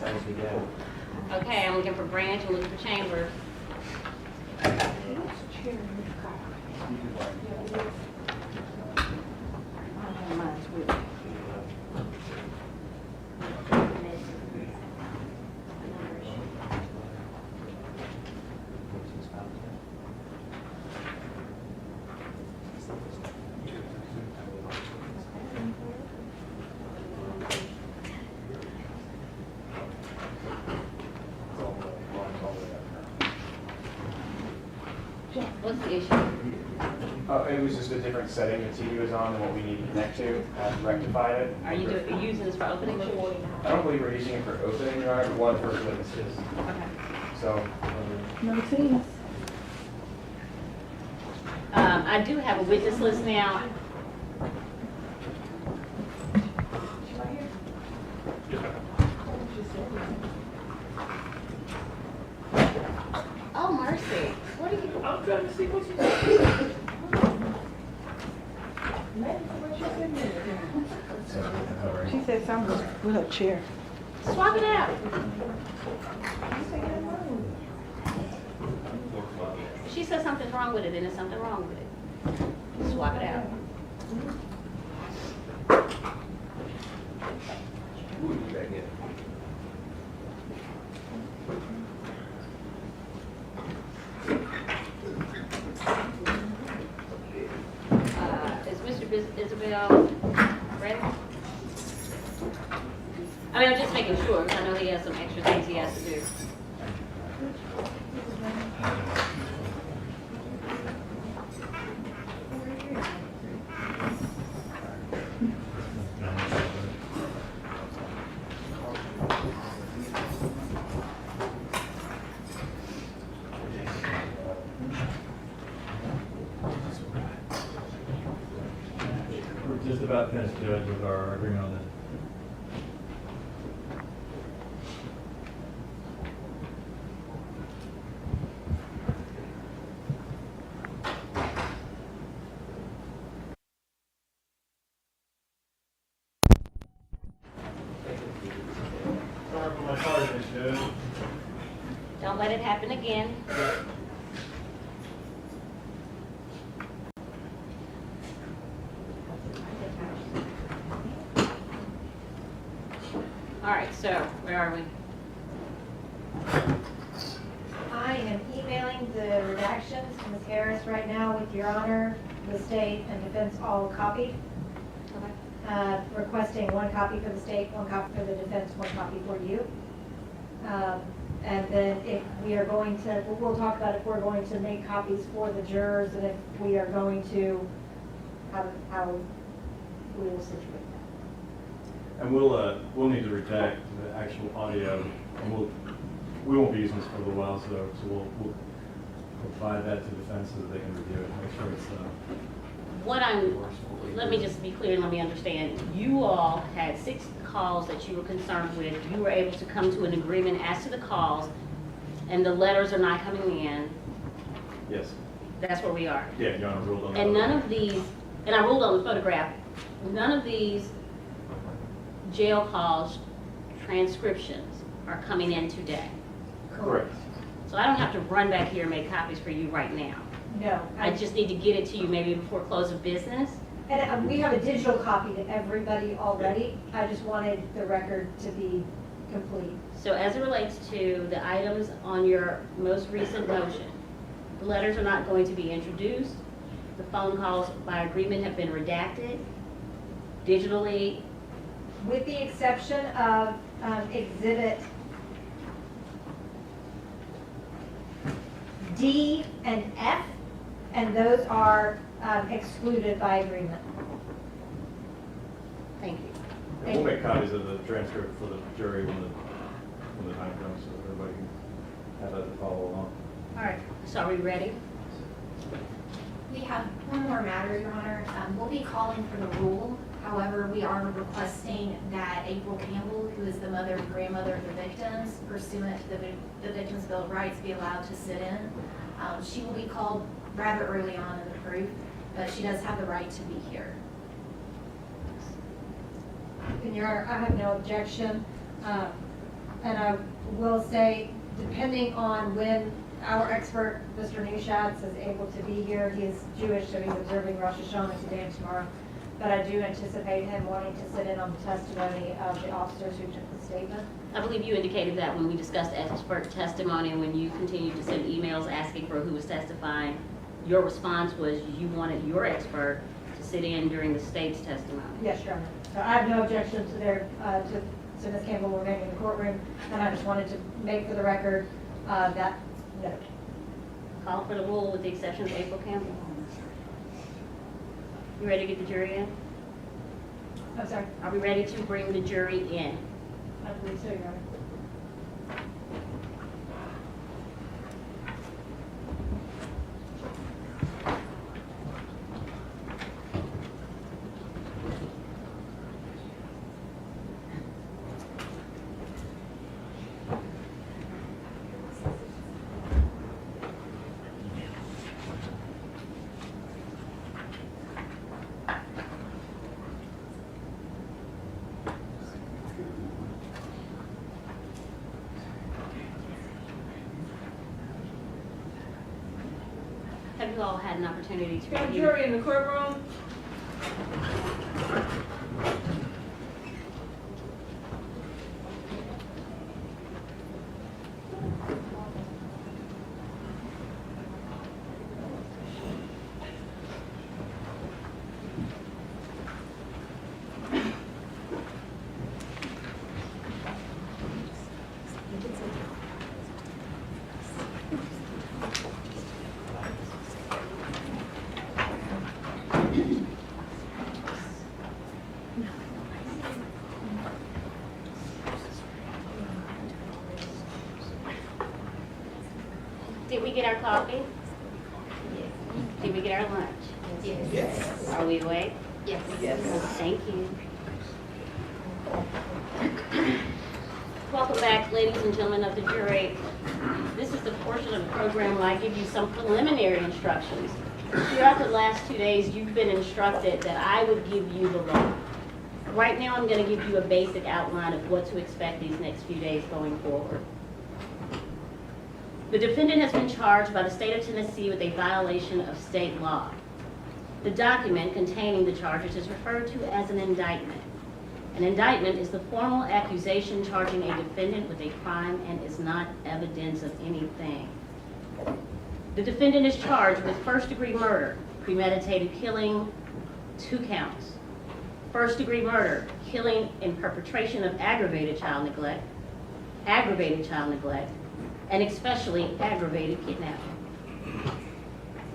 as we go. Okay, I'm looking for Branch, I'm looking for Chambers. What's the issue? It was just a different setting the TV was on than what we need to connect to. Rectified it. Are you using this for opening? I don't believe we're using it for opening, Your Honor, but one for witnesses. Okay. So, I do have a witness list now. Oh, mercy. What are you? I'm trying to see what you're doing. She said something with her chair. Swap it out. She said something's wrong with it, and there's something wrong with it. Swap it out. Is Mr. Isabelle ready? I mean, I'm just making sure, because I know he has some extra things he has to do. We're just about finished, Judge, with our agreement on this. sorry for my tardiness, Judge. Don't let it happen again. All right, so where are we? I am emailing the redactions to Ms. Harris right now with Your Honor, the state and defense all copied. Requesting one copy for the state, one copy for the defense, one copy for you. And then if we are going to, we'll talk about if we're going to make copies for the jurors and if we are going to, how we will situate that. And we'll need to redact the actual audio, and we won't be using this for a little while, so we'll provide that to defense so that they can review it, make sure it's let me just be clear and let me understand. You all had 6 calls that you were concerned with. You were able to come to an agreement as to the calls, and the letters are not coming in. Yes. That's where we are. Yeah, Your Honor ruled on that. And none of these, and I ruled on the photograph, none of these jail calls transcriptions are coming in today. Correct. So I don't have to run back here and make copies for you right now. No. I just need to get it to you maybe before close of business. And we have a digital copy to everybody already. I just wanted the record to be complete. So as it relates to the items on your most recent motion, the letters are not going to be introduced. The phone calls by agreement have been redacted digitally. With the exception of Exhibit D and F, and those are excluded by agreement. Thank you. And we'll make copies of the transcript for the jury when the time comes, so everybody can have that to follow along. All right, so are we ready? We have one more matter, Your Honor. We'll be calling for the rule. However, we are requesting that April Campbell, who is the mother and grandmother of the victims, pursuant to the Victims' Bill of Rights, be allowed to sit in. She will be called rather early on in the proof, but she does have the right to be here. And Your Honor, I have no objection. And I will say, depending on when our expert, Mr. Newshatz, is able to be here, he is Jewish, so he's observing Rosh Hashanah today and tomorrow. But I do anticipate him wanting to sit in on the testimony of the officers who took the statement. I believe you indicated that when we discussed expert testimony and when you continued to send emails asking for who was testifying, your response was you wanted your expert to sit in during the state's testimony. Yes, Your Honor. So I have no objection to their, to Ms. Campbell remaining in the courtroom, and I just wanted to make for the record that note. Call for the roll with the exception of April Campbell. You ready to get the jury in? I'm sorry. Are we ready to bring the jury in? I believe so, Your Honor. Have you all had an opportunity to Got review? jury in the courtroom? Did we get our coffee? Did we get our lunch? Yes. Are we awake? Yes. Thank you. Welcome back, ladies and gentlemen of the jury. This is the portion of the program where I give you some preliminary instructions. Throughout the last 2 days, you've been instructed that I would give you the law. Right now, I'm going to give you a basic outline of what to expect these next few days going forward. The defendant has been charged by the state of Tennessee with a violation of state law. The document containing the charges is referred to as an indictment. An indictment is the formal accusation charging a defendant with a crime and is not evidence of anything. The defendant is charged with first-degree murder, premeditated killing, 2 counts. First-degree murder, killing in perpetration of aggravated child neglect, and especially aggravated kidnapping.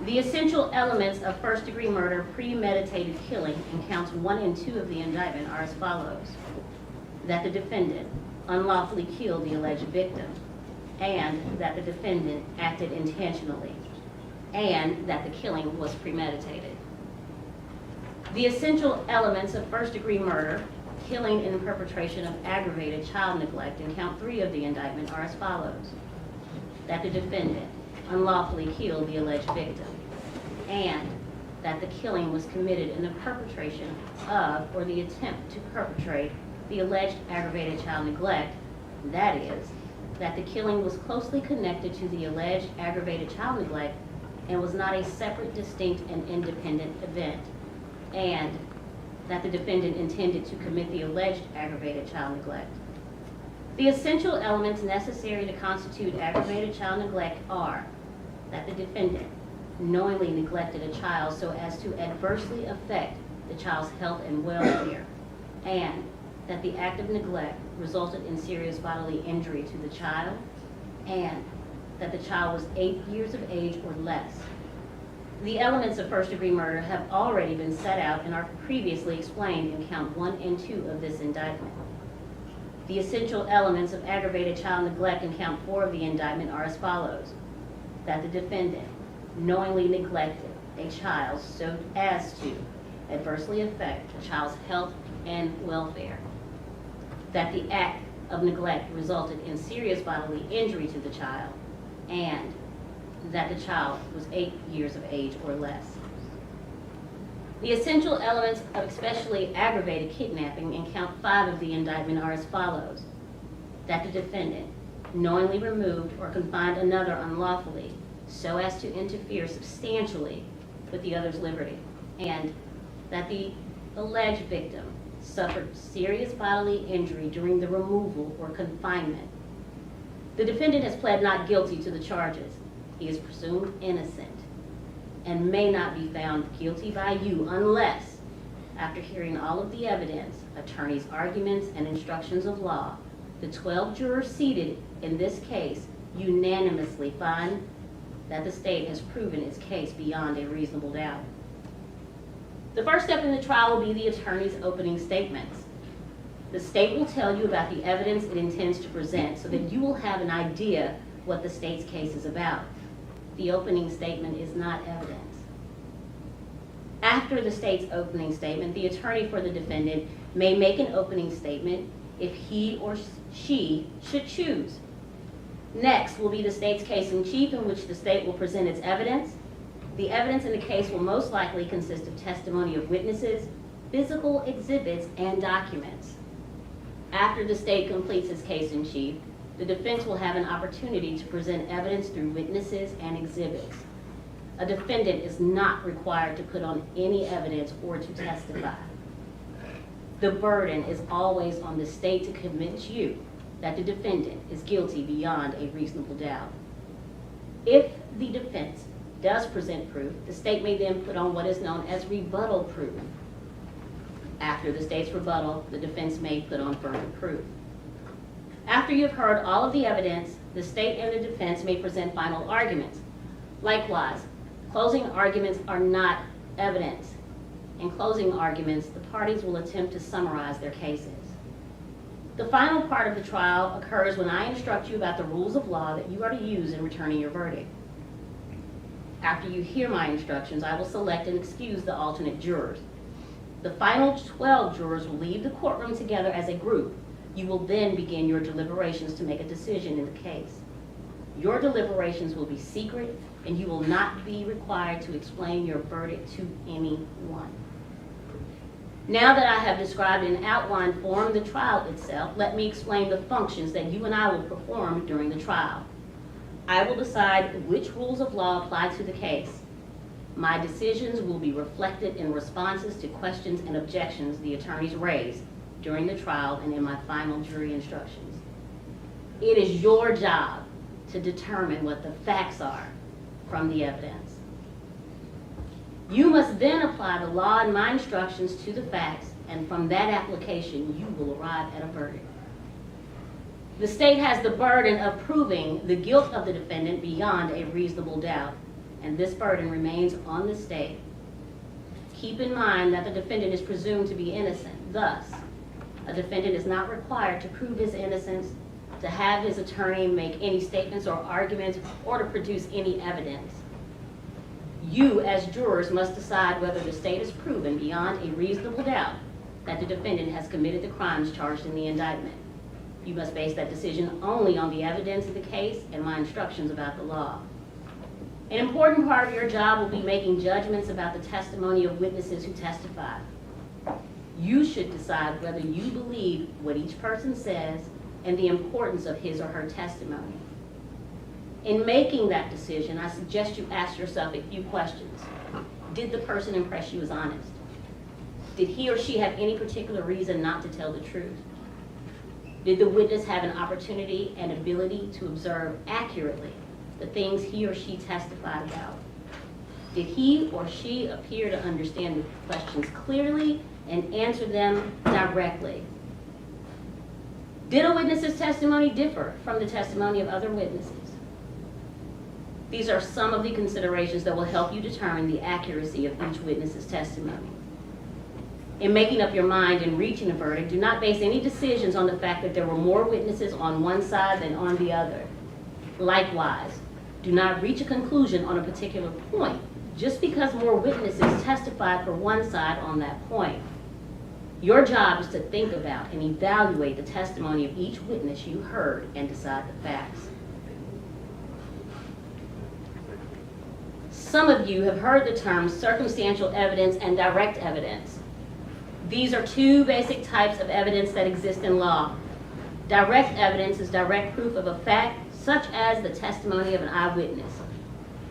The essential elements of first-degree murder, premeditated killing, in counts 1 and 2 of the indictment are as follows: that the defendant unlawfully killed the alleged victim, and that the defendant acted intentionally, and that the killing was premeditated. The essential elements of first-degree murder, killing in perpetration of aggravated child neglect, in count 3 of the indictment are as follows: that the defendant unlawfully killed the alleged victim, and that the killing was committed in the perpetration of or the attempt to perpetrate the alleged aggravated child neglect, that is, that the killing was closely connected to the alleged aggravated child neglect and was not a separate, distinct, and independent event, and that the defendant intended to commit the alleged aggravated child neglect. The essential elements necessary to constitute aggravated child neglect are that the defendant knowingly neglected a child so as to adversely affect the child's health and welfare, and that the act of neglect resulted in serious bodily injury to the child, and that the child was 8 years of age or less. The elements of first-degree murder have already been set out and are previously explained in count 1 and 2 of this indictment. The essential elements of aggravated child neglect in count 4 of the indictment are as follows: that the defendant knowingly neglected a child so as to adversely affect the child's health and welfare, that the act of neglect resulted in serious bodily injury to the child, and that the child was 8 years of age or less. The essential elements of especially aggravated kidnapping in count 5 of the indictment are as follows: that the defendant knowingly removed or confined another unlawfully so as to interfere substantially with the other's liberty, and that the alleged victim suffered serious bodily injury during the removal or confinement. The defendant has pled not guilty to the charges. He is presumed innocent and may not be found guilty by you unless, after hearing all of the evidence, attorneys' arguments, and instructions of law, the 12 jurors seated in this case unanimously find that the state has proven its case beyond a reasonable doubt. The first step in the trial will be the attorney's opening statements. The state will tell you about the evidence it intends to present so that you will have an idea what the state's case is about. The opening statement is not evidence. After the state's opening statement, the attorney for the defendant may make an opening statement if he or she should choose. Next will be the state's case in chief, in which the state will present its evidence. The evidence in the case will most likely consist of testimony of witnesses, physical exhibits, and documents. After the state completes its case in chief, the defense will have an opportunity to present evidence through witnesses and exhibits. A defendant is not required to put on any evidence or to testify. The burden is always on the state to convince you that the defendant is guilty beyond a reasonable doubt. If the defense does present proof, the state may then put on what is known as rebuttal proof. After the state's rebuttal, the defense may put on further proof. After you've heard all of the evidence, the state and the defense may present final arguments. Likewise, closing arguments are not evidence. In closing arguments, the parties will attempt to summarize their cases. The final part of the trial occurs when I instruct you about the rules of law that you are to use in returning your verdict. After you hear my instructions, I will select and excuse the alternate jurors. The final 12 jurors will leave the courtroom together as a group. You will then begin your deliberations to make a decision in the case. Your deliberations will be secret, and you will not be required to explain your verdict to anyone. Now that I have described in outline form the trial itself, let me explain the functions that you and I will perform during the trial. I will decide which rules of law apply to the case. My decisions will be reflected in responses to questions and objections the attorneys raise during the trial and in my final jury instructions. It is your job to determine what the facts are from the evidence. You must then apply the law and my instructions to the facts, and from that application, you will arrive at a verdict. The state has the burden of proving the guilt of the defendant beyond a reasonable doubt, and this burden remains on the state. Keep in mind that the defendant is presumed to be innocent. Thus, a defendant is not required to prove his innocence, to have his attorney make any statements or arguments, or to produce any evidence. You, as jurors, must decide whether the state has proven beyond a reasonable doubt that the defendant has committed the crimes charged in the indictment. You must base that decision only on the evidence of the case and my instructions about the law. An important part of your job will be making judgments about the testimony of witnesses who testify. You should decide whether you believe what each person says and the importance of his or her testimony. In making that decision, I suggest you ask yourself a few questions. Did the person impress you as honest? Did he or she have any particular reason not to tell the truth? Did the witness have an opportunity and ability to observe accurately the things he or she testified about? Did he or she appear to understand the questions clearly and answer them directly? Did a witness's testimony differ from the testimony of other witnesses? These are some of the considerations that will help you determine the accuracy of each witness's testimony. In making up your mind and reaching a verdict, do not base any decisions on the fact that there were more witnesses on one side than on the other. Likewise, do not reach a conclusion on a particular point just because more witnesses testified for one side on that point. Your job is to think about and evaluate the testimony of each witness you heard and decide the facts. Some of you have heard the terms circumstantial evidence and direct evidence. These are two basic types of evidence that exist in law. Direct evidence is direct proof of a fact, such as the testimony of an eyewitness.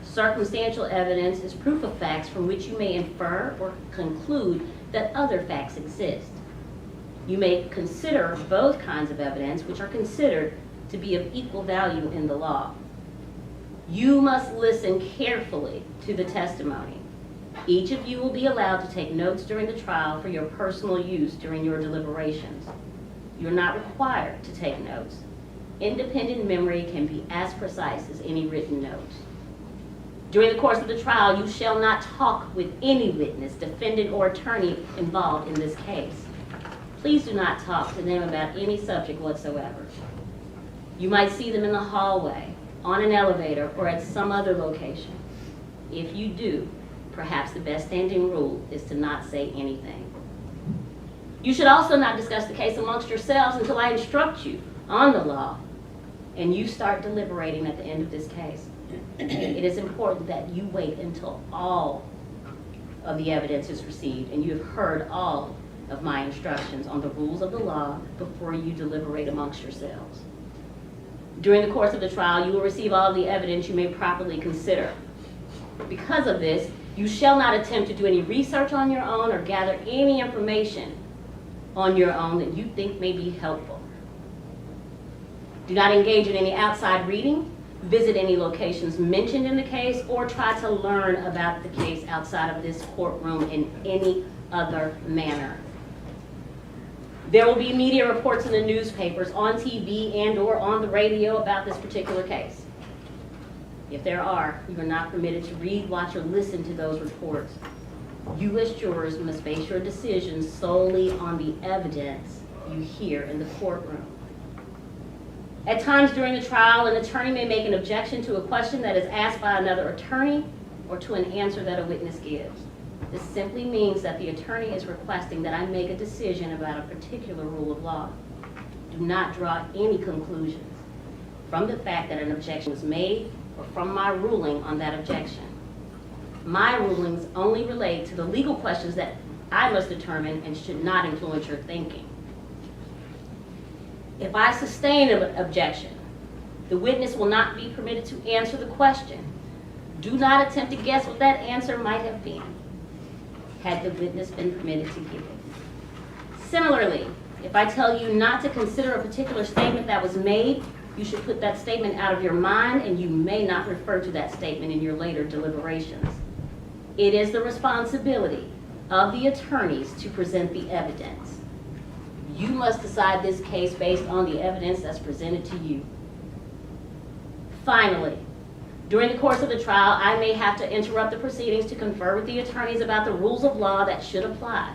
Circumstantial evidence is proof of facts from which you may infer or conclude that other facts exist. You may consider both kinds of evidence, which are considered to be of equal value in the law. You must listen carefully to the testimony. Each of you will be allowed to take notes during the trial for your personal use during your deliberations. You're not required to take notes. Independent memory can be as precise as any written notes. During the course of the trial, you shall not talk with any witness, defendant, or attorney involved in this case. Please do not talk to them about any subject whatsoever. You might see them in the hallway, on an elevator, or at some other location. If you do, perhaps the best standing rule is to not say anything. You should also not discuss the case amongst yourselves until I instruct you on the law and you start deliberating at the end of this case. It is important that you wait until all of the evidence is received and you have heard all of my instructions on the rules of the law before you deliberate amongst yourselves. During the course of the trial, you will receive all of the evidence you may properly consider. Because of this, you shall not attempt to do any research on your own or gather any information on your own that you think may be helpful. Do not engage in any outside reading, visit any locations mentioned in the case, or try to learn about the case outside of this courtroom in any other manner. There will be media reports in the newspapers, on TV, and/or on the radio about this particular case. If there are, you are not permitted to read, watch, or listen to those reports. You as jurors must base your decisions solely on the evidence you hear in the courtroom. At times during the trial, an attorney may make an objection to a question that is asked by another attorney or to an answer that a witness gives. This simply means that the attorney is requesting that I make a decision about a particular rule of law. Do not draw any conclusions from the fact that an objection was made or from my ruling on that objection. My rulings only relate to the legal questions that I must determine and should not influence your thinking. If I sustain an objection, the witness will not be permitted to answer the question. Do not attempt to guess what that answer might have been, had the witness been permitted to give it. Similarly, if I tell you not to consider a particular statement that was made, you should put that statement out of your mind and you may not refer to that statement in your later deliberations. It is the responsibility of the attorneys to present the evidence. You must decide this case based on the evidence that's presented to you. Finally, during the course of the trial, I may have to interrupt the proceedings to confer with the attorneys about the rules of law that should apply.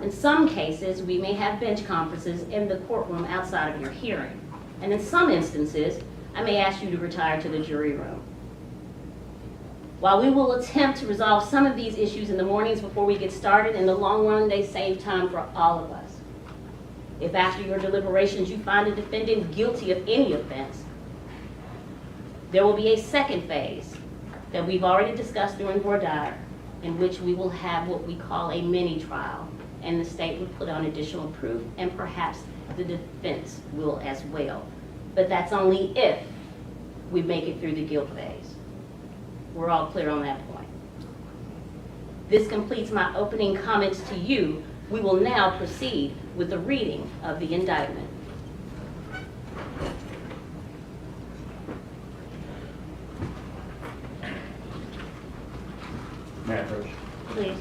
In some cases, we may have bench conferences in the courtroom outside of your hearing. And in some instances, I may ask you to retire to the jury room. While we will attempt to resolve some of these issues in the mornings before we get started, in the long run, they save time for all of us. If after your deliberations you find a defendant guilty of any offense, there will be a second phase that we've already discussed during voir dire, in which we will have what we call a mini trial, and the state will put on additional proof, and perhaps the defense will as well. But that's only if we make it through the guilt phase. We're all clear on that point. This completes my opening comments to you. We will now proceed with the reading of the indictment. May I approach? Please.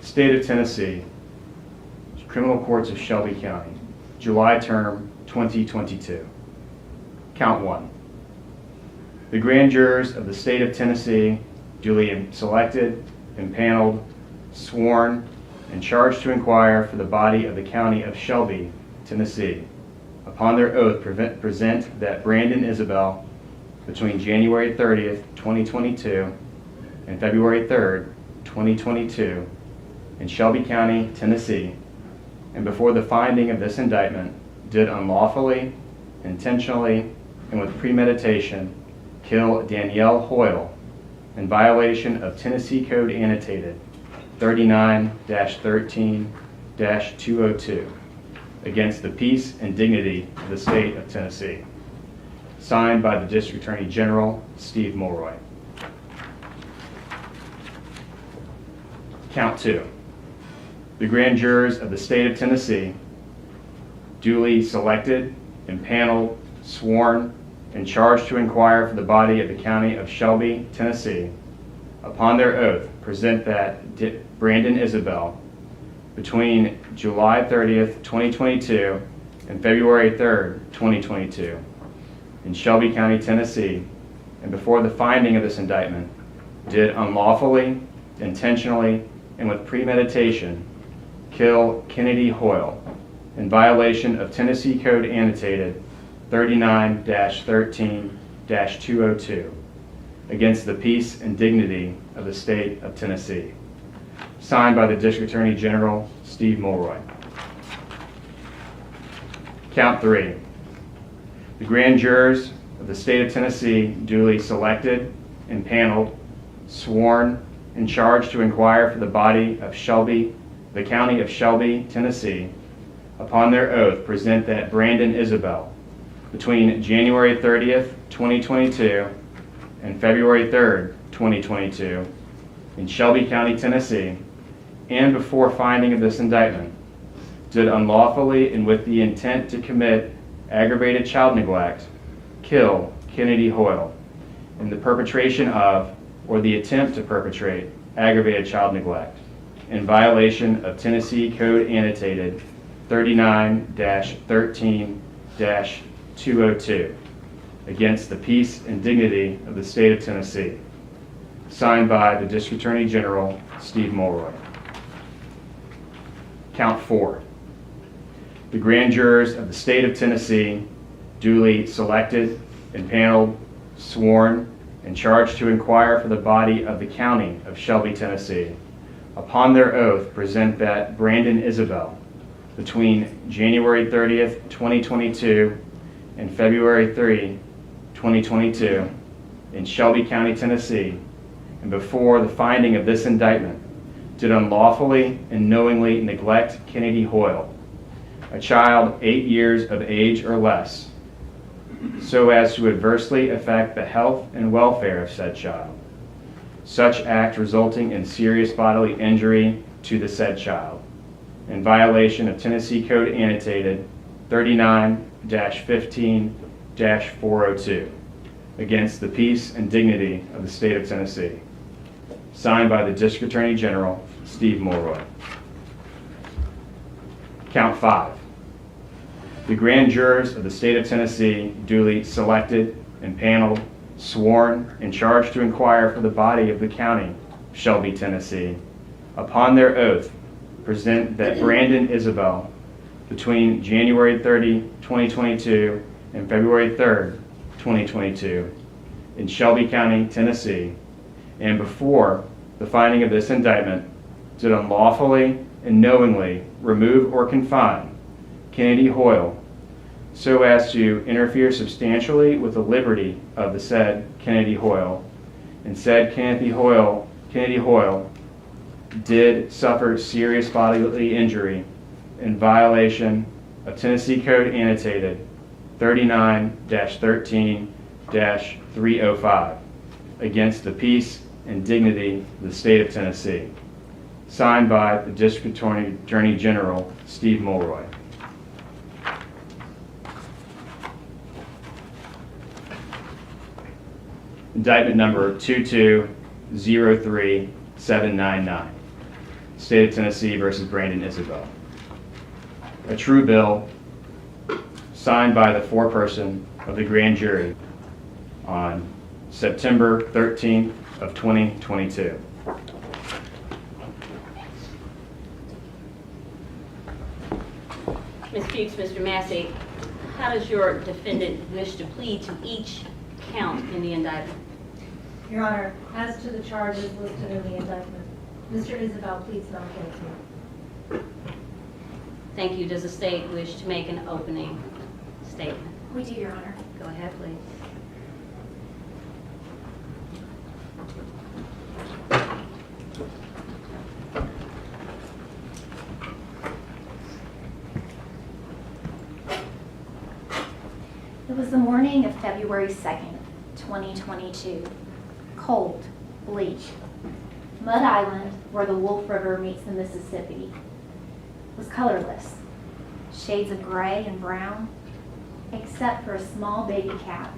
State of Tennessee, Criminal Courts of Shelby County, July term 2022. Count 1. The grand jurors of the state of Tennessee, duly selected, impaneled, sworn, and charged to inquire for the body of the county of Shelby, Tennessee, upon their oath present that Brandon Isabelle, between January 30th, 2022 and February 3rd, 2022, in Shelby County, Tennessee, and before the finding of this indictment, did unlawfully, intentionally, and with premeditation kill Danielle Hoyle in violation of Tennessee Code Annotated 39-13-202 against the peace and dignity of the state of Tennessee. Signed by the District Attorney General, Steve Mulroy. Count 2. The grand jurors of the state of Tennessee, duly selected, impaneled, sworn, and charged to inquire for the body of the county of Shelby, Tennessee, upon their oath, present that Brandon Isabelle, between July 30th, 2022 and February 3rd, 2022, in Shelby County, Tennessee, and before the finding of this indictment, did unlawfully, intentionally, and with premeditation kill Kennedy Hoyle in violation of Tennessee Code Annotated 39-13-202 against the peace and dignity of the state of Tennessee. Signed by the District Attorney General, Steve Mulroy. Count 3. The grand jurors of the state of Tennessee, duly selected, impaneled, sworn, and charged to inquire for the body of Shelby, the county of Shelby, Tennessee, upon their oath, present that Brandon Isabelle, between January 30th, 2022 and February 3rd, 2022, in Shelby County, Tennessee, and before finding of this indictment, did unlawfully and with the intent to commit aggravated child neglect, kill Kennedy Hoyle in the perpetration of or the attempt to perpetrate aggravated child neglect in violation of Tennessee Code Annotated 39-13-202 against the peace and dignity of the state of Tennessee. Signed by the District Attorney General, Steve Mulroy. Count 4. The grand jurors of the state of Tennessee, duly selected, impaneled, sworn, and charged to inquire for the body of the county of Shelby, Tennessee, upon their oath, present that Brandon Isabelle, between January 30th, 2022 and February 3, 2022, in Shelby County, Tennessee, and before the finding of this indictment, did unlawfully and knowingly neglect Kennedy Hoyle, a child 8 years of age or less, so as to adversely affect the health and welfare of said child. Such act resulting in serious bodily injury to the said child, in violation of Tennessee Code Annotated 39-15-402, against the peace and dignity of the state of Tennessee. Signed by the District Attorney General, Steve Mulroy. Count 5. The grand jurors of the state of Tennessee, duly selected, impaneled, sworn, and charged to inquire for the body of the county of Shelby, Tennessee, upon their oath, present that Brandon Isabelle, between January 30, 2022 and February 3rd, 2022, in Shelby County, Tennessee, and before the finding of this indictment, did unlawfully and knowingly remove or confine Kennedy Hoyle so as to interfere substantially with the liberty of the said Kennedy Hoyle, and said Kennedy Hoyle did suffer serious bodily injury in violation of Tennessee Code Annotated 39-13-305 against the peace and dignity of the state of Tennessee. Signed by the District Attorney General, Steve Mulroy. Indictment number 2203799. State of Tennessee versus Brandon Isabelle. A true bill signed by the foreperson of the grand jury on September 13th of 2022. Ms. Fuchs, Mr. Massey, how does your defendant wish to plead to each count in the indictment? Your Honor, as to the charges listed in the indictment, Mr. Isabelle pleads not guilty. Thank you. Does the state wish to make an opening statement? We do, Your Honor. Go ahead, please. It was the morning of February 2nd, 2022. Cold, bleak. Mud Island, where the Wolf River meets the Mississippi, was colorless. Shades of gray and brown, except for a small baby cat,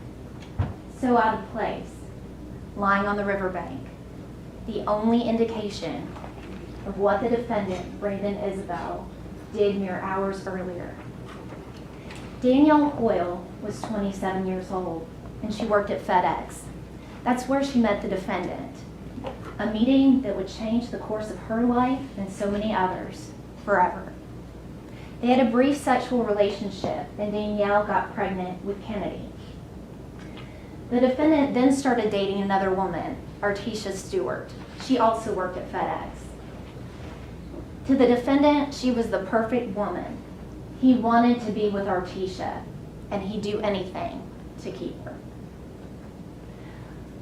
so out of place, lying on the riverbank, the only indication of what the defendant, Brandon Isabelle, did mere hours earlier. Danielle Hoyle was 27 years old, and she worked at FedEx. That's where she met the defendant, a meeting that would change the course of her life and so many others forever. They had a brief sexual relationship, and Danielle got pregnant with Kennedy. The defendant then started dating another woman, Artisha Stewart. She also worked at FedEx. To the defendant, she was the perfect woman. He wanted to be with Artisha, and he'd do anything to keep her.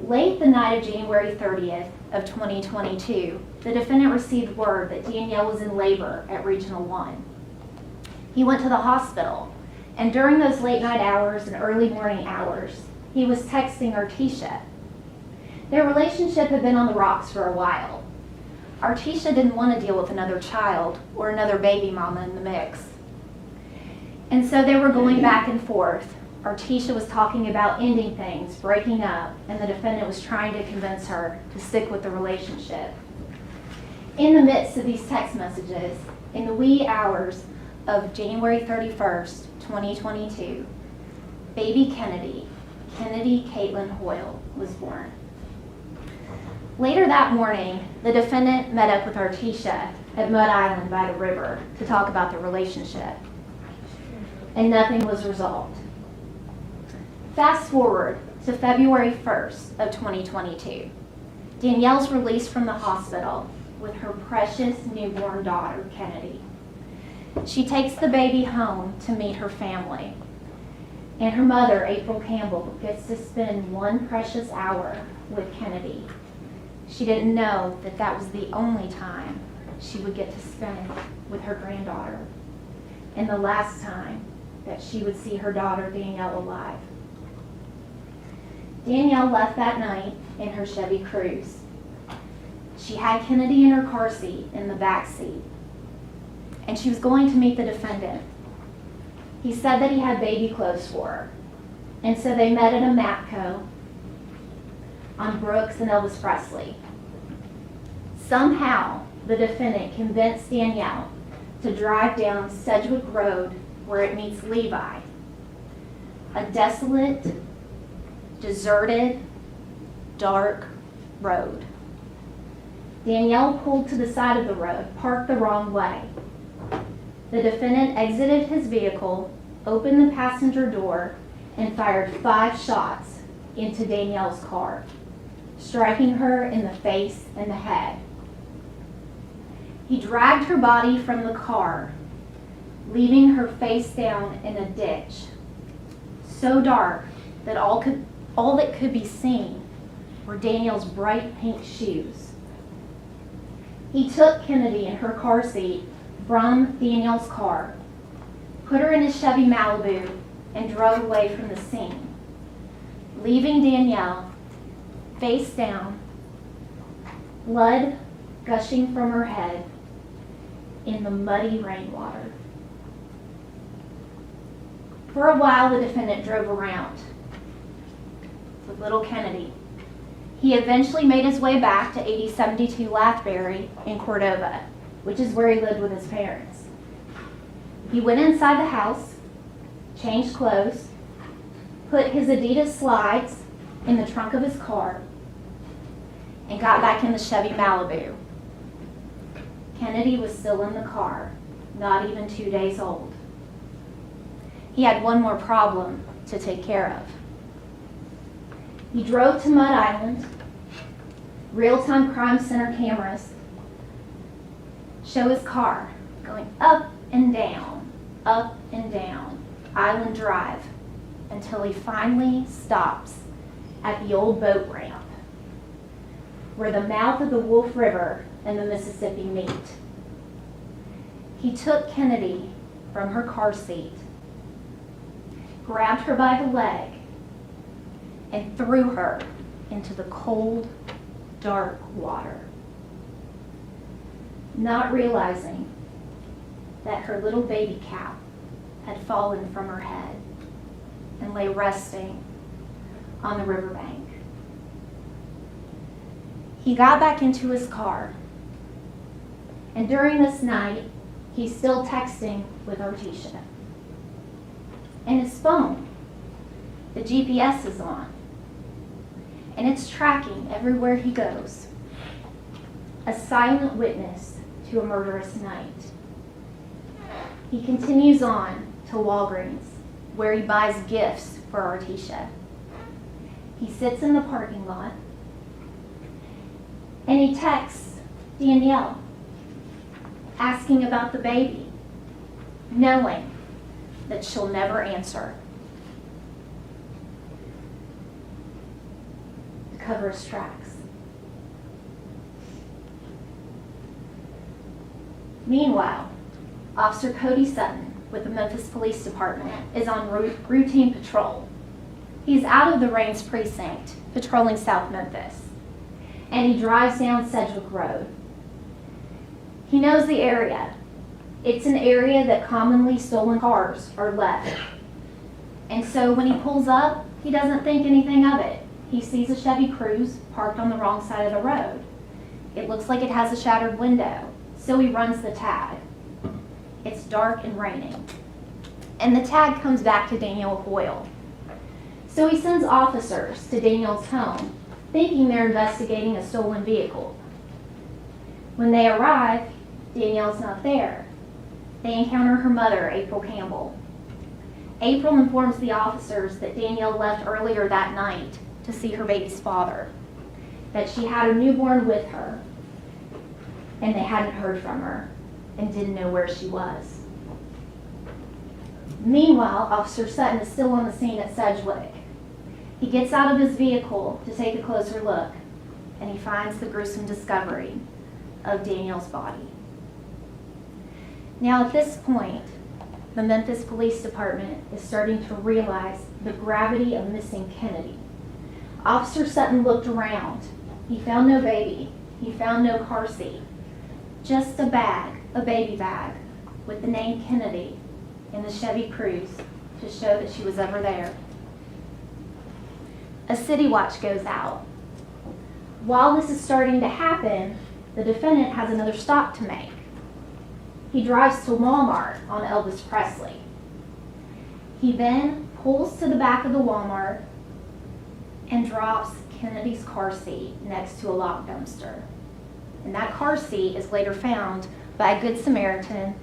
Late the night of January 30th of 2022, the defendant received word that Danielle was in labor at Regional 1. He went to the hospital, and during those late night hours and early morning hours, he was texting Artisha. Their relationship had been on the rocks for a while. Artisha didn't want to deal with another child or another baby mama in the mix. And so they were going back and forth. Artisha was talking about ending things, breaking up, and the defendant was trying to convince her to stick with the relationship. In the midst of these text messages, in the wee hours of January 31st, 2022, baby Kennedy Caitlin Hoyle, was born. Later that morning, the defendant met up with Artisha at Mud Island by the river to talk about the relationship, and nothing was resolved. Fast forward to February 1st of 2022. Danielle's released from the hospital with her precious newborn daughter, Kennedy. She takes the baby home to meet her family, and her mother, April Campbell, gets to spend one precious hour with Kennedy. She didn't know that that was the only time she would get to spend with her granddaughter, and the last time that she would see her daughter, Danielle, alive. Danielle left that night in her Chevy Cruze. She had Kennedy in her car seat in the back seat, and she was going to meet the defendant. He said that he had baby clothes for her, and so they met at a Mapco on Brooks and Elvis Presley. Somehow, the defendant convinced Danielle to drive down Sedgwick Road where it meets Levi, a desolate, deserted, dark road. Danielle pulled to the side of the road, parked the wrong way. The defendant exited his vehicle, opened the passenger door, and fired 5 shots into Danielle's car, striking her in the face and the head. He dragged her body from the car, leaving her face down in a ditch, so dark that all that could be seen were Danielle's bright pink shoes. He took Kennedy in her car seat from Danielle's car, put her in his Chevy Malibu, and drove away from the scene, leaving Danielle face down, blood gushing from her head in the muddy rainwater. For a while, the defendant drove around with little Kennedy. He eventually made his way back to 8072 Lathbury in Cordova, which is where he lived with his parents. He went inside the house, changed clothes, put his Adidas slides in the trunk of his car, and got back in the Chevy Malibu. Kennedy was still in the car, not even 2 days old. He had one more problem to take care of. He drove to Mud Island. Real-time crime center cameras show his car going up and down Island Drive until he finally stops at the old boat ramp. where the mouth of the Wolf River and the Mississippi meet. He took Kennedy from her car seat, grabbed her by the leg, and threw her into the cold, dark water, not realizing that her little baby cap had fallen from her head and lay resting on the riverbank. He got back into his car, and during this night, he's still texting with Artesia. And his phone, the GPS is on, and it's tracking everywhere he goes. A silent witness to a murderous night. He continues on to Walgreens, where he buys gifts for Artesia. He sits in the parking lot, and he texts Danielle, asking about the baby, knowing that she'll never answer. The cover his tracks. Meanwhile, Officer Cody Sutton with the Memphis Police Department is on routine patrol. He's out of the Rains precinct, patrolling South Memphis, and he drives down Sedgwick Road. He knows the area. It's an area that commonly stolen cars are left. And so when he pulls up, he doesn't think anything of it. He sees a Chevy Cruze parked on the wrong side of the road. It looks like it has a shattered window, so he runs the tag. It's dark and raining, and the tag comes back to Danielle Hoyle. So he sends officers to Danielle's home, thinking they're investigating a stolen vehicle. When they arrive, Danielle's not there. They encounter her mother, April Campbell. April informs the officers that Danielle left earlier that night to see her baby's father, that she had a newborn with her, and they hadn't heard from her and didn't know where she was. Meanwhile, Officer Sutton is still on the scene at Sedgwick. He gets out of his vehicle to take a closer look, and he finds the gruesome discovery of Danielle's body. Now, at this point, the Memphis Police Department is starting to realize the gravity of missing Kennedy. Officer Sutton looked around. He found no baby. He found no car seat. Just a bag, a baby bag, with the name Kennedy in the Chevy Cruze to show that she was ever there. A city watch goes out. While this is starting to happen, the defendant has another stop to make. He drives to Walmart on Elvis Presley. He then pulls to the back of the Walmart and drops Kennedy's car seat next to a locked dumpster. And that car seat is later found by a Good Samaritan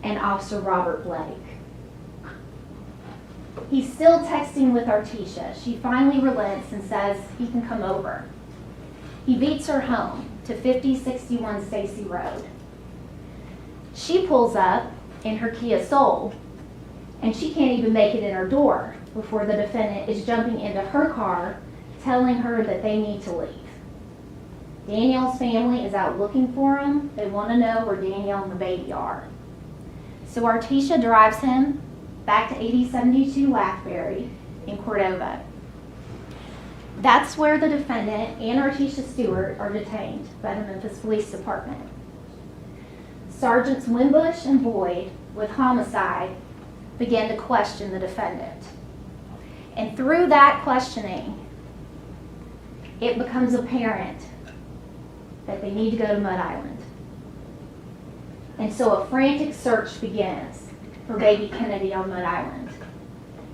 and Officer Robert Blake. He's still texting with Artesia. She finally relents and says he can come over. He beats her home to 5061 Stacy Road. She pulls up in her Kia Soul, and she can't even make it in her door before the defendant is jumping into her car, telling her that they need to leave. Danielle's family is out looking for him. They want to know where Danielle and the baby are. So Artesia drives him back to 8072 Lathbury in Cordova. That's where the defendant and Artesia Stewart are detained by the Memphis Police Department. Sergeants Wimbush and Boyd with homicide began to question the defendant. And through that questioning, it becomes apparent that they need to go to Mud Island. And so a frantic search begins for baby Kennedy on Mud Island.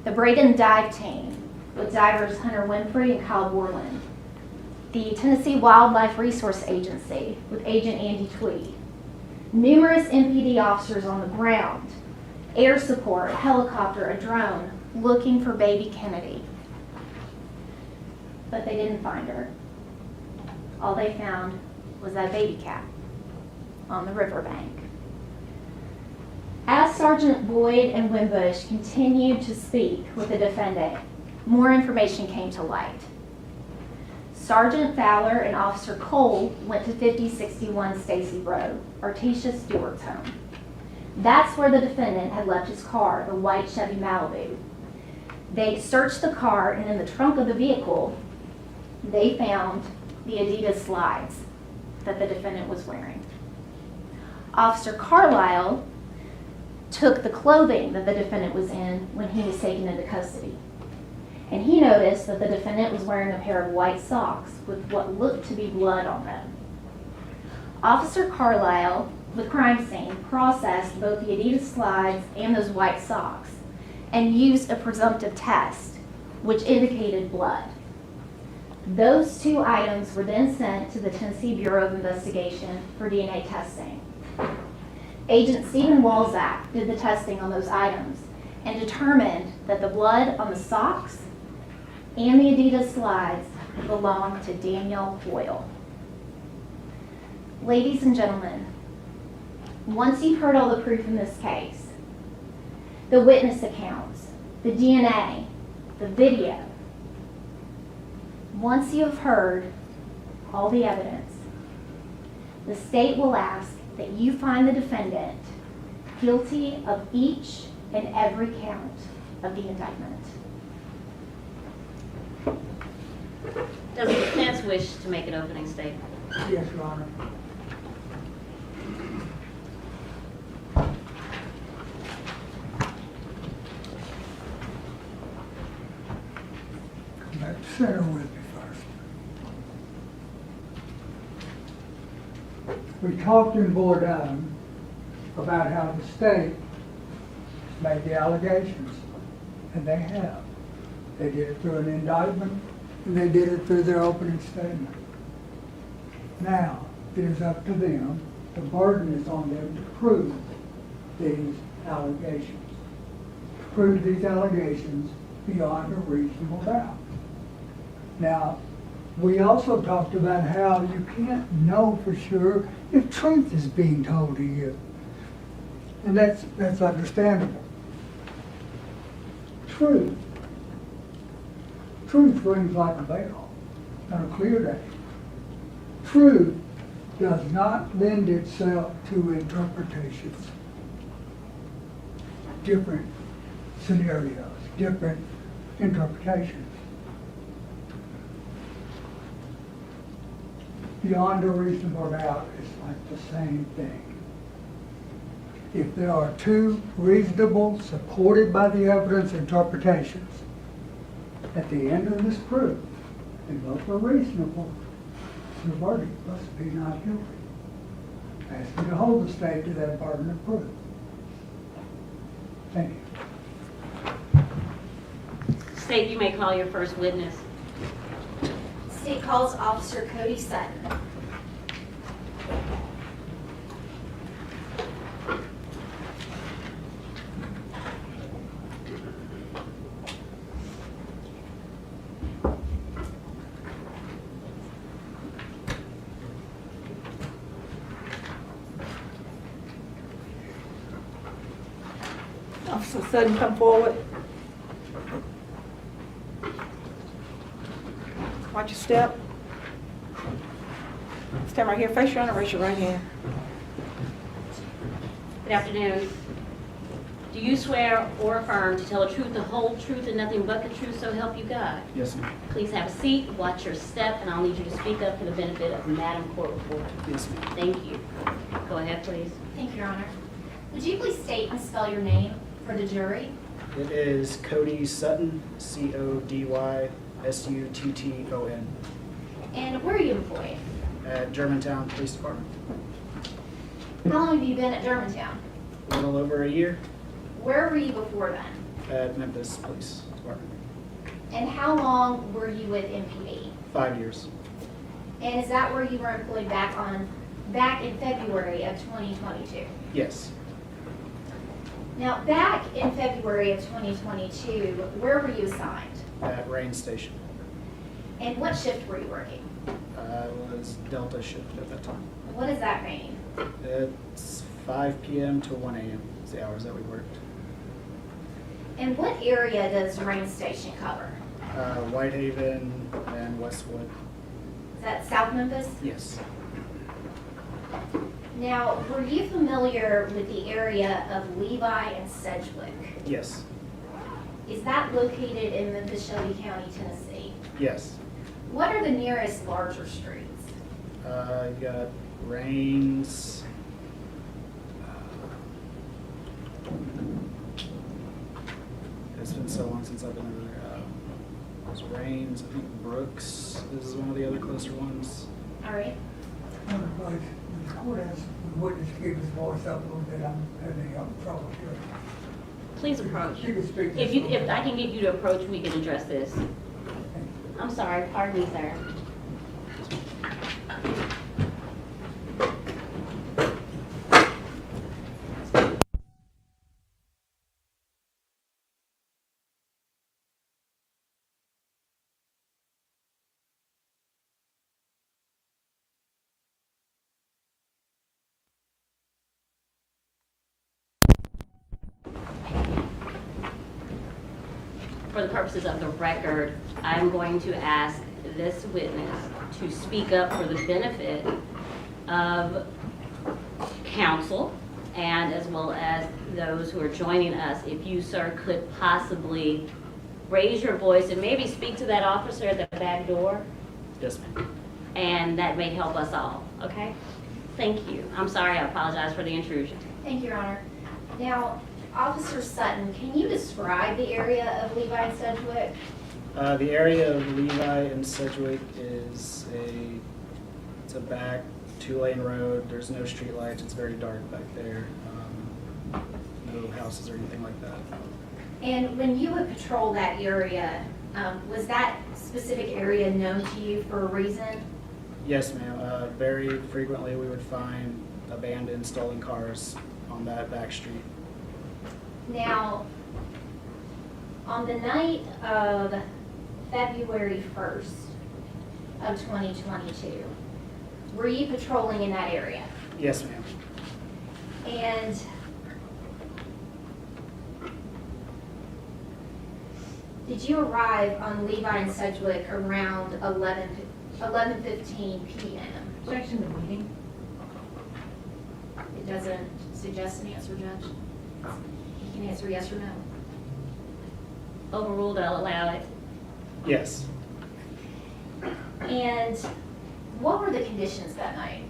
The Braden dive team with divers Hunter Winfrey and Kyle Borland. The Tennessee Wildlife Resource Agency with Agent Andy Tweed. Numerous MPD officers on the ground, air support, a helicopter, a drone, looking for baby Kennedy. But they didn't find her. All they found was that baby cat on the riverbank. As Sergeant Boyd and Wimbush continued to speak with the defendant, more information came to light. Sergeant Fowler and Officer Cole went to 5061 Stacy Road, Artesia Stewart's home. That's where the defendant had left his car, the white Chevy Malibu. They searched the car, and in the trunk of the vehicle, they found the Adidas slides that the defendant was wearing. Officer Carlisle took the clothing that the defendant was in when he was taken into custody. And he noticed that the defendant was wearing a pair of white socks with what looked to be blood on them. Officer Carlisle, the crime scene, processed both the Adidas slides and those white socks and used a presumptive test, which indicated blood. Those two items were then sent to the Tennessee Bureau of Investigation for DNA testing. Agent Stephen Walzak did the testing on those items and determined that the blood on the socks and the Adidas slides belonged to Danielle Hoyle. Ladies and gentlemen, once you've heard all the proof in this case, the witness accounts, the DNA, the video, once you have heard all the evidence, the state will ask that you find the defendant guilty of each and every count of the indictment. Does the defense wish to make an opening statement? Yes, Your Honor. Come back to center with me first. We talked in board item about how the state made the allegations, and they have. They did it through an indictment, and they did it through their opening statement. Now, it is up to them, the burden is on them to prove these allegations. To prove these allegations beyond a reasonable doubt. Now, we also talked about how you can't know for sure if truth is being told to you. And that's understandable. Truth rings like a bell on a clear day. Truth does not lend itself to interpretations. Different scenarios, different interpretations. Beyond a reasonable doubt is like the same thing. If there are two reasonable, supported by the evidence interpretations, at the end of this proof, and both are reasonable, the verdict must be not guilty. I ask you to hold the state to that burden of proof. Thank you. State, you may call your first witness. State calls Officer Cody Sutton. Officer Sutton, come forward. Watch your step. Stand right here, face your honor, raise your right hand. Good afternoon. Do you swear or affirm to tell the truth, the whole truth, and nothing but the truth, so help you God? Yes, ma'am. Please have a seat, watch your step, and I'll need you to speak up for the benefit of Madam Court Reporter. Yes, ma'am. Thank you. Go ahead, please. Thank you, Your Honor. Would you please state and spell your name for the jury? It is Cody Sutton, CODY SUTTON, And where are you employed? at Germantown Police Department. How long have you been at Germantown? A little over a year Where were you before then? at Memphis Police Department. And how long were you with MPD? 5 years. And is that where you were employed back in February of 2022? Yes. Now, back in February of 2022, where were you assigned? At Rain Station. And what shift were you working? I was Delta shift at that time. What does that mean? It's 5 p.m. to 1 a.m. is the hours that we worked. And what area does Rain Station cover? Whitehaven and Westwood. Is that South Memphis? Yes. Now, were you familiar with the area of Levi and Sedgwick? Yes. Is that located in Memphis, Shelby County, Tennessee? Yes. What are the nearest larger streets? You got Rains. It's been so long since I've been over there. There's Rains. I think Brooks is one of the other closer ones. All right. Otherwise, the court has the witness give his voice up a little bit. I'm having trouble hearing. Please approach. She can speak. If I can get you to approach, we can address this. I'm sorry, pardon me, sir. For the purposes of the record, I'm going to ask this witness to speak up for the benefit of counsel and as well as those who are joining us. If you, sir, could possibly raise your voice and maybe speak to that officer at the back door, Yes, ma'am. and that may help us all, okay? Thank you. I'm sorry, I apologize for the intrusion. Thank you, Your Honor. Now, Officer Sutton, can you describe the area of Levi and Sedgwick? The area of Levi and Sedgwick is it's a back 2-lane road. There's no street lights. It's very dark back there. No houses or anything like that. And when you would patrol that area, was that specific area known to you for a reason? Yes, ma'am. Very frequently we would find abandoned, stolen cars on that back street. Now, on the night of February 1st of 2022, were you patrolling in that area? Yes, ma'am. And did you arrive on Levi and Sedgwick around 11:15 p.m.? Objection to meeting. It doesn't suggest an answer, Judge. You can answer yes or no. Overruled, I'll allow it. Yes. And what were the conditions that night?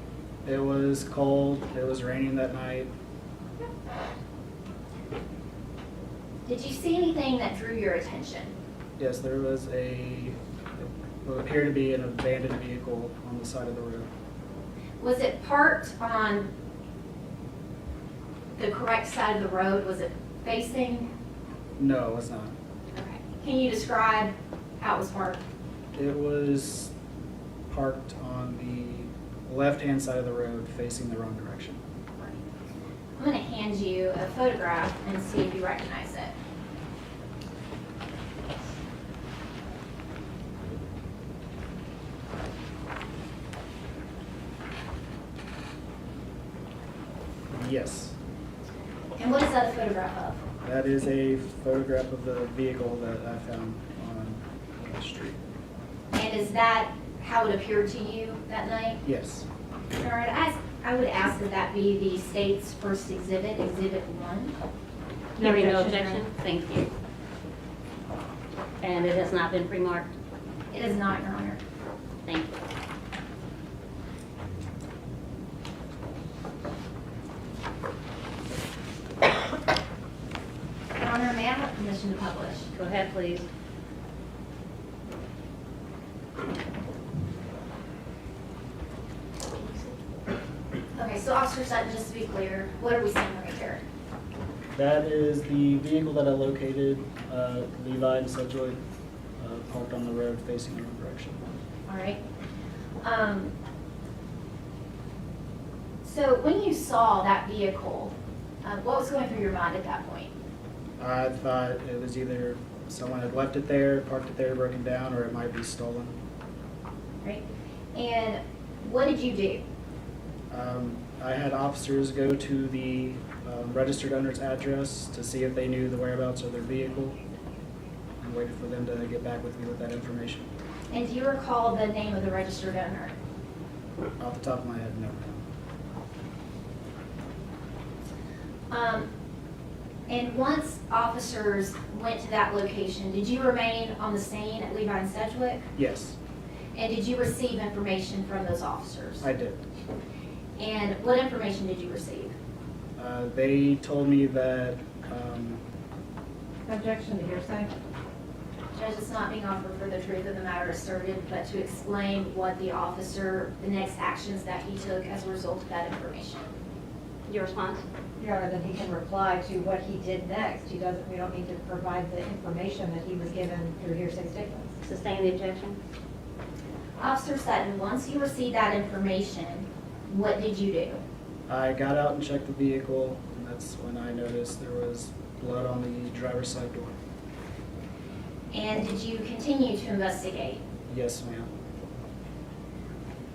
It was cold. It was raining that night. Did you see anything that drew your attention? Yes, there was what appeared to be an abandoned vehicle on the side of the road. Was it parked on the correct side of the road? Was it facing? No, it was not. Okay. Can you describe how it was parked? It was parked on the left-hand side of the road facing the wrong direction. I'm going to hand you a photograph and see if you recognize it. Yes. And what is that a photograph of? That is a photograph of the vehicle that I found on the street. And is that how it appeared to you that night? Yes. All right, I would ask that that be the state's first exhibit, Exhibit 1. Hearing no objection, thank you. And it has not been pre-marked? It is not, Your Honor. Thank you. Your Honor, may I have permission to publish? Go ahead, please. Okay, so Officer Sutton, just to be clear, what are we seeing right here? That is the vehicle that I located, Levi and Sedgwick, parked on the road facing the wrong direction. All right. So when you saw that vehicle, what was going through your mind at that point? I thought it was either someone had left it there, parked it there, broken down, or it might be stolen. Right? And what did you do? I had officers go to the registered owner's address to see if they knew the whereabouts of their vehicle and waited for them to get back with me with that information. And do you recall the name of the registered owner? Off the top of my head, no. And once officers went to that location, did you remain on the scene at Levi and Sedgwick? Yes, And did you receive information from those officers? I did. And what information did you receive? They told me that, Objection to hearsay? Judge, it's not being offered for the truth of the matter asserted, but to explain what the officer, the next actions that he took as a result of that information. Your response? Your Honor, then he can reply to what he did next. We don't need to provide the information that he was given through hearsay statements. Sustain the objection? Officer Sutton, once you received that information, what did you do? I got out and checked the vehicle, and that's when I noticed there was blood on the driver's side door. And did you continue to investigate? Yes, ma'am.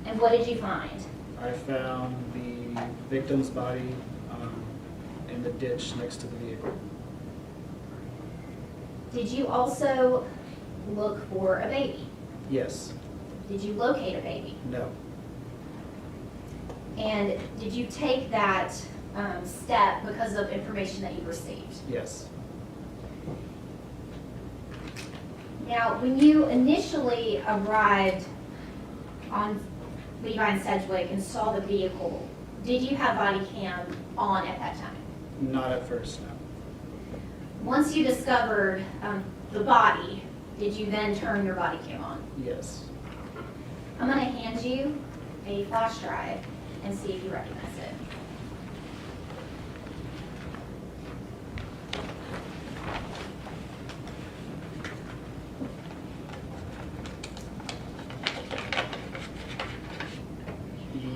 And what did you find? I found the victim's body in the ditch next to the vehicle. Did you also look for a baby? Yes. Did you locate a baby? No. And did you take that step because of information that you received? Yes. Now, when you initially arrived on Levi and Sedgwick and saw the vehicle, did you have body cam on at that time? Not at first, no. Once you discovered the body, did you then turn your body cam on? Yes. I'm going to hand you a flash drive and see if you recognize it.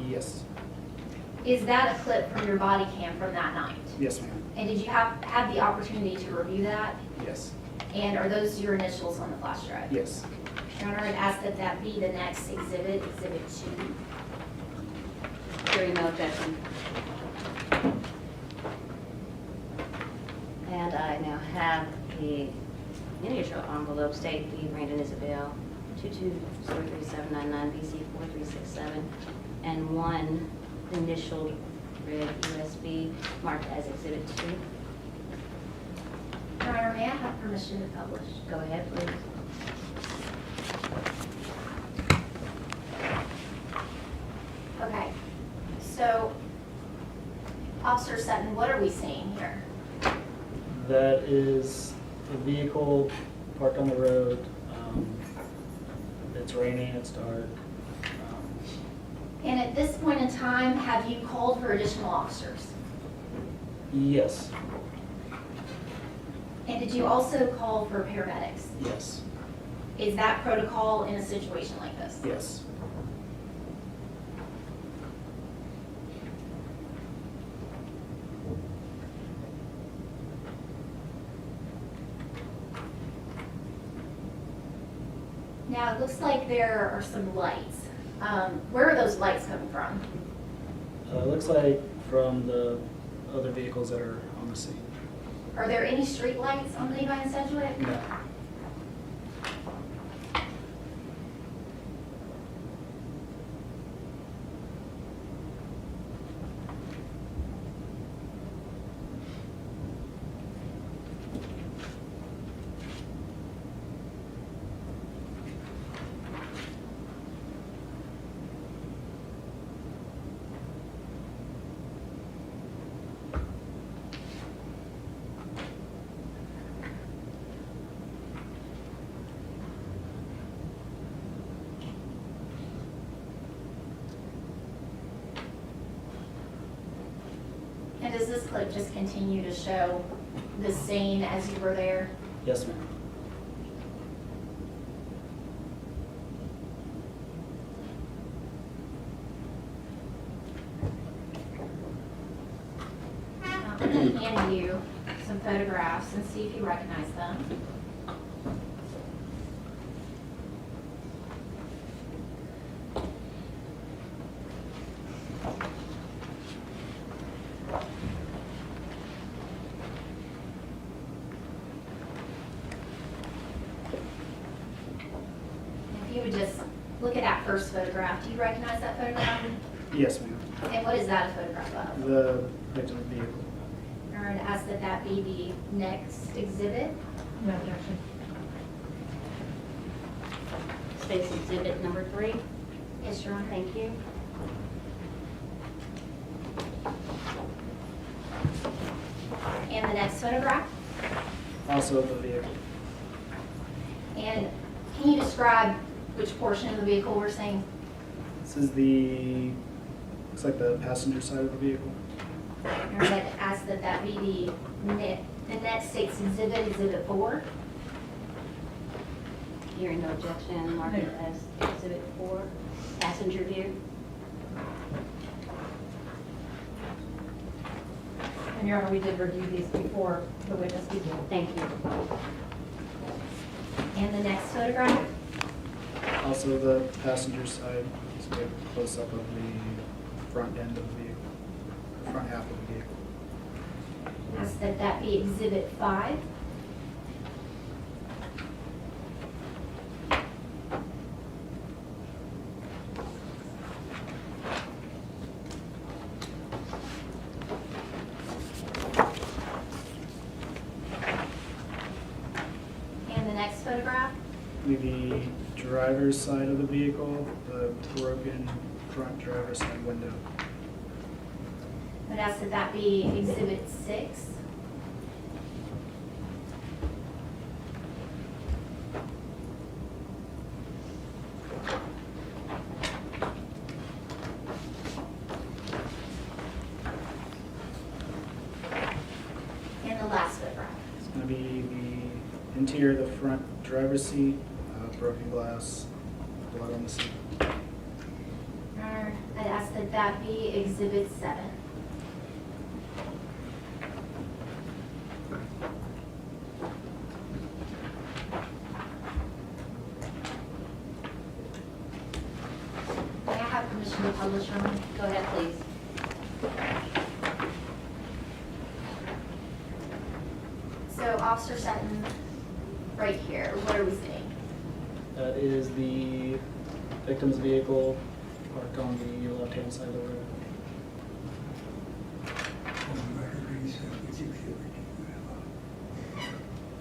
Yes. Is that a clip from your body cam from that night? Yes, ma'am. And did you have the opportunity to review that? Yes. And are those your initials on the flash drive? Yes. Your Honor, I'd ask that that be the next exhibit, Exhibit 2. Hearing no objection. And I now have the miniature envelope state the Brandon Isabelle 22-03799 BC 4367 and one initialed red USB marked as Exhibit 2. Your Honor, may I have permission to publish? Go ahead, please. Okay, so Officer Sutton, what are we seeing here? That is a vehicle parked on the road. It's raining, it's dark. And at this point in time, have you called for additional officers? Yes. And did you also call for paramedics? Yes. Is that protocol in a situation like this? Yes. Now, it looks like there are some lights. Where are those lights coming from? It looks like from the other vehicles that are on the scene. Are there any street lights on Levi and Sedgwick? No. And does this clip just continue to show the scene as you were there? Yes, ma'am. I'm going to hand you some photographs and see if you recognize them. If you would just look at that first photograph. Do you recognize that photograph? Yes, ma'am. And what is that a photograph of? The victim's vehicle. Your Honor, to ask that that be the next exhibit. No objection. State's exhibit number 3. Yes, Your Honor. Thank you. And the next photograph. Also the vehicle. And can you describe which portion of the vehicle we're seeing? This is the, looks like the passenger side of the vehicle. Your Honor, I'd ask that that be the next state's exhibit, exhibit 4. Hearing no objection, mark it as exhibit 4, passenger view. And Your Honor, we did review these before the witness began. Thank you. And the next photograph. Also the passenger side, so we have a close-up of the front end of the vehicle, the front half of the vehicle. Ask that that be exhibit 5. And the next photograph. The driver's side of the vehicle, the broken front driver's side window. I'd ask that that be exhibit 6. And the last photograph. It's going to be the interior of the front driver's seat, broken glass, blood on the seat. I'd ask that that be exhibit 7. May I have permission to publish, Your Honor? Go ahead, please. So Officer Sutton, right here, what are we seeing? That is the victim's vehicle parked on the left-hand side of the road.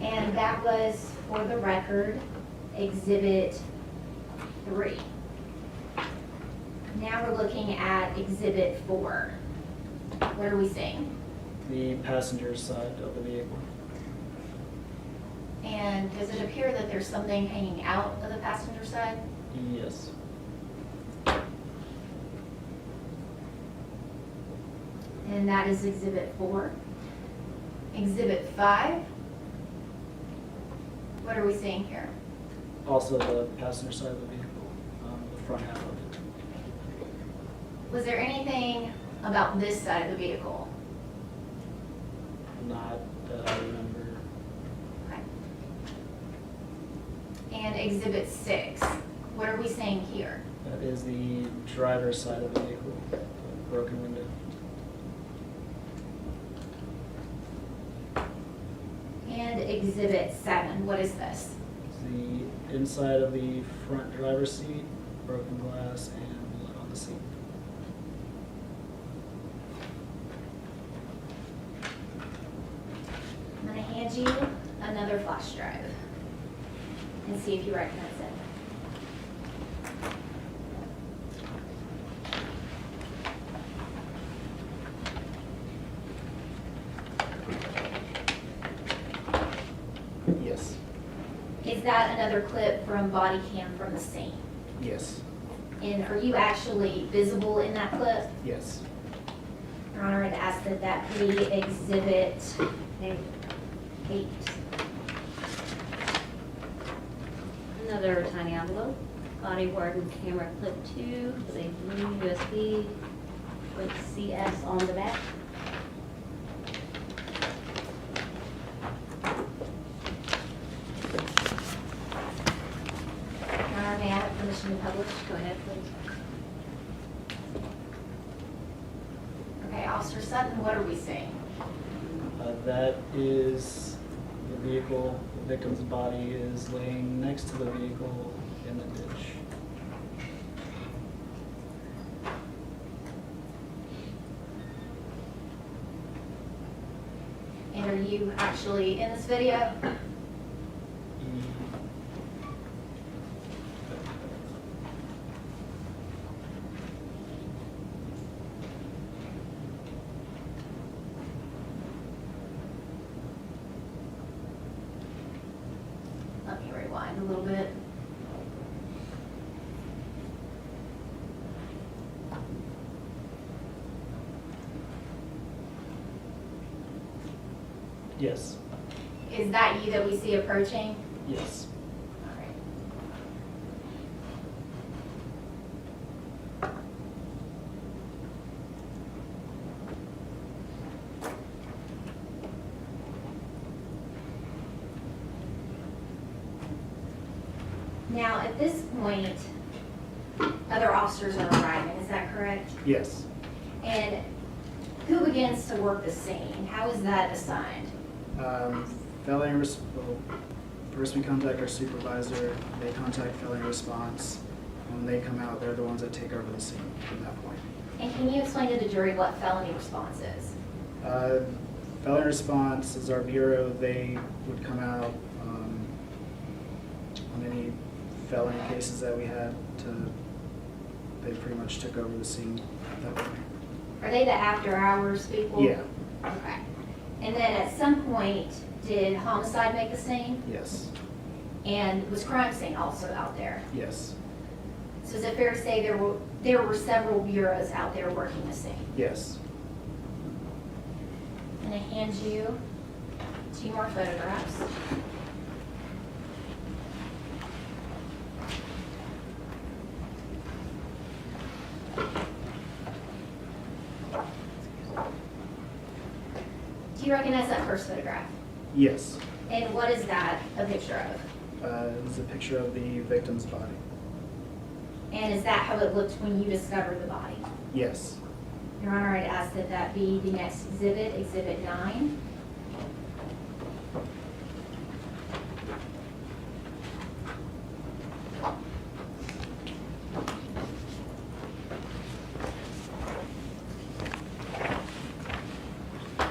And that was, for the record, exhibit 3. Now we're looking at exhibit 4. What are we seeing? The passenger side of the vehicle. And does it appear that there's something hanging out of the passenger side? Yes. And that is exhibit 4. Exhibit 5. What are we seeing here? Also the passenger side of the vehicle, the front half of it. Was there anything about this side of the vehicle? Not that I remember. Okay. And exhibit 6. What are we seeing here? That is the driver's side of the vehicle, the broken window. And exhibit 7. What is this? It's the inside of the front driver's seat, broken glass, and blood on the seat. I'm going to hand you another flash drive and see if you recognize it. Yes. Is that another clip from body cam from the scene? Yes. And are you actually visible in that clip? Yes. Your Honor, I'd ask that that be exhibit 8. Another tiny envelope, body worn camera clip 2, with a blue USB with CS on the back. Your Honor, may I have permission to publish? Go ahead, please. Okay, Officer Sutton, what are we seeing? That is the vehicle. The victim's body is laying next to the vehicle in in the ditch. And are you actually in this video? Let me rewind a little bit. Yes. Is that you that we see approaching? Yes. All right. Now, at this point, other officers are arriving, is that correct? Yes. And who begins to work the scene? How is that assigned? First we contact our supervisor, they contact felony response. When they come out, they're the ones that take over the scene from that point. And can you explain to the jury what felony response is? Felony response is our bureau. They would come out on any felony cases that we had they pretty much took over the scene at that point. Are they the after-hours people? Yeah, Okay. And then at some point, did homicide make the scene? yes, And was crime scene also out there? yes, So is it fair to say there were several bureaus out there working the scene? yes. And I hand you 2 more photographs. Do you recognize that first photograph? Yes. And what is that a picture of? It's a picture of the victim's body. And is that how it looked when you discovered the body? Yes. Your Honor, I'd ask that that be the next exhibit, Exhibit 9.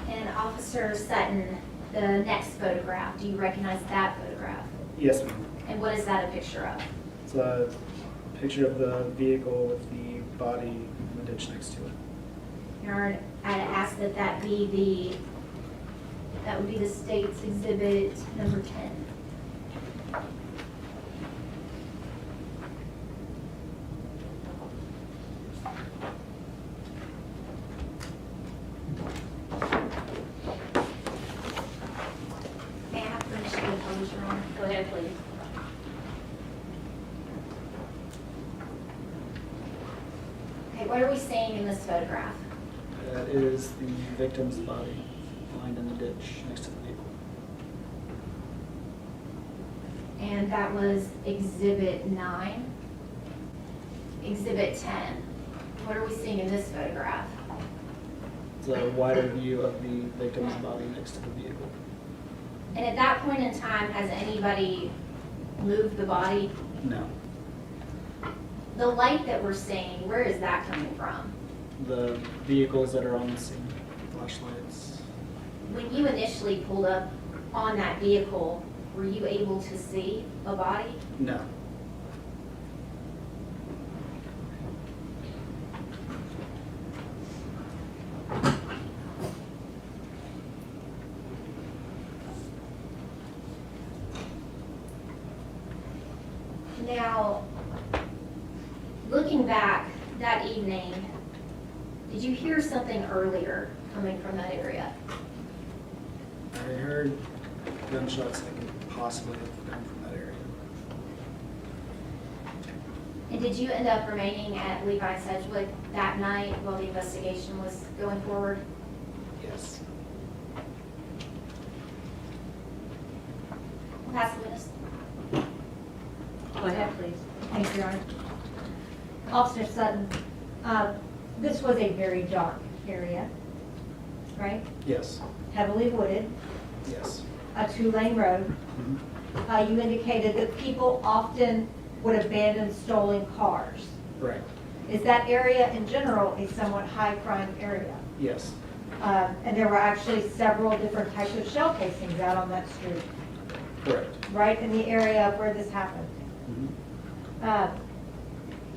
And Officer Sutton, the next photograph, do you recognize that photograph? Yes, ma'am. And what is that a picture of? It's a picture of the vehicle with the body in the ditch next to it. Your Honor, I'd ask that that be that would be the state's exhibit number 10. May I have permission to pose, Your Honor? Go ahead, please. Okay, what are we seeing in this photograph? That is the victim's body lying in the ditch next to the vehicle. And that was Exhibit 9. Exhibit 10. What are we seeing in this photograph? It's a wider view of the victim's body next to the vehicle. And at that point in time, has anybody moved the body? No. The light that we're seeing, where is that coming from? The vehicles that are on the scene, flashlights. When you initially pulled up on that vehicle, were you able to see a body? No. Now, looking back that evening, did you hear something earlier coming from that area? I heard gunshots that could possibly have come from that area. And did you end up remaining at Levi Sedgwick that night while the investigation was going forward? Yes. Pass the witness. Go ahead, please. Thank you, Your Honor. Officer Sutton, this was a very dark area, right? Yes. Heavily wooded, Yes. a 2-lane road. Mhm. You indicated that people often would abandon stolen cars. Right, Is that area in general a somewhat high crime area? yes, And there were actually several different types of shell casings out on that street, correct. right in the area where this happened. Mhm.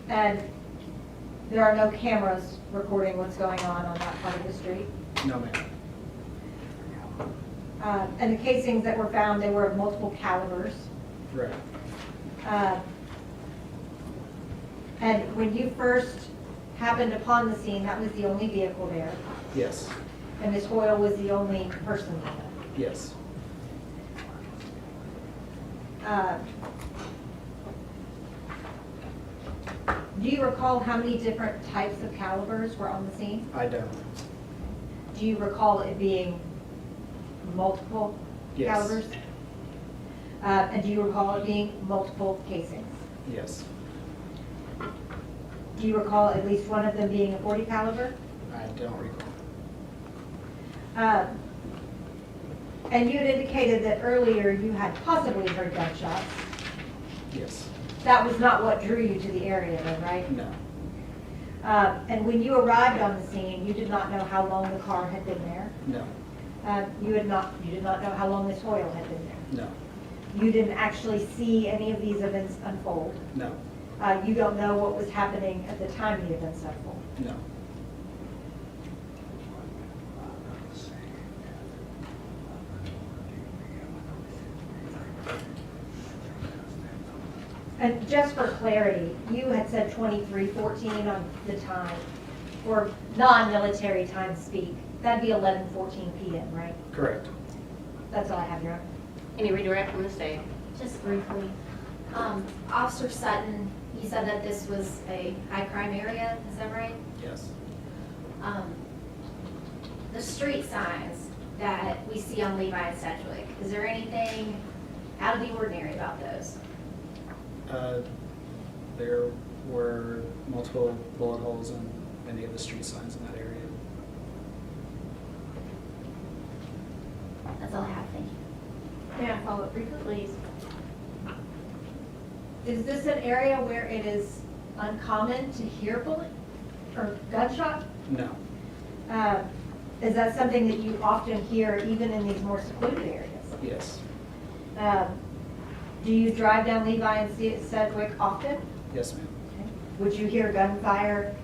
And there are no cameras recording what's going on that part of the street. No, ma'am. And the casings that were found, they were of multiple calibers. Right, And when you first happened upon the scene, that was the only vehicle there, yes, and Ms. Hoyle was the only person there. yes. Do you recall how many different types of calibers were on the scene? I don't. Do you recall it being multiple Yes. calibers? And do you recall it being multiple casings? Yes, Do you recall at least one of them being a .40 caliber? I don't recall. And you had indicated that earlier you had possibly heard gunshots. Yes, That was not what drew you to the area then, right? no, And when you arrived on the scene, you did not know how long the car had been there. no, You did not know how long Ms. Hoyle had been there. no, You didn't actually see any of these events unfold. no, You don't know what was happening at the time the events unfolded. no. And just for clarity, you had said 23:14 on the time, or non-military time speak. That'd be 11:14 p.m., right? Correct. That's all I have, Your Honor. Any redirect from the state? Just briefly, Officer Sutton, you said that this was a high crime area, is that right? Yes. The street signs that we see on Levi and Sedgwick, is there anything out of the ordinary about those? There were multiple bullet holes in many of the street signs in that area. That's all I have, thank you. May I follow up briefly? Please. Is this an area where it is uncommon to hear bullet or gunshot? No, Is that something that you often hear even in these more secluded areas? yes, Do you drive down Levi and Sedgwick often? yes, ma'am. Would you hear gunfire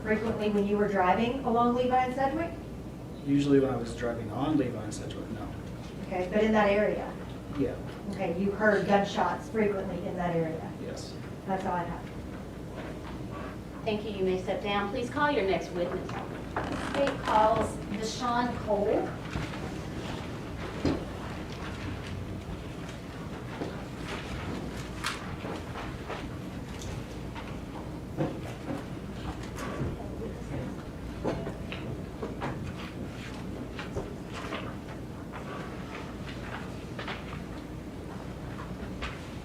frequently when you were driving along Levi and Sedgwick? Usually when I was driving on Levi and Sedgwick, no. Okay, but in that area? Yeah, Okay, you heard gunshots frequently in that area? yes. That's all I have. Thank you. You may step down. Please call your next witness. State calls Deshaun Cole.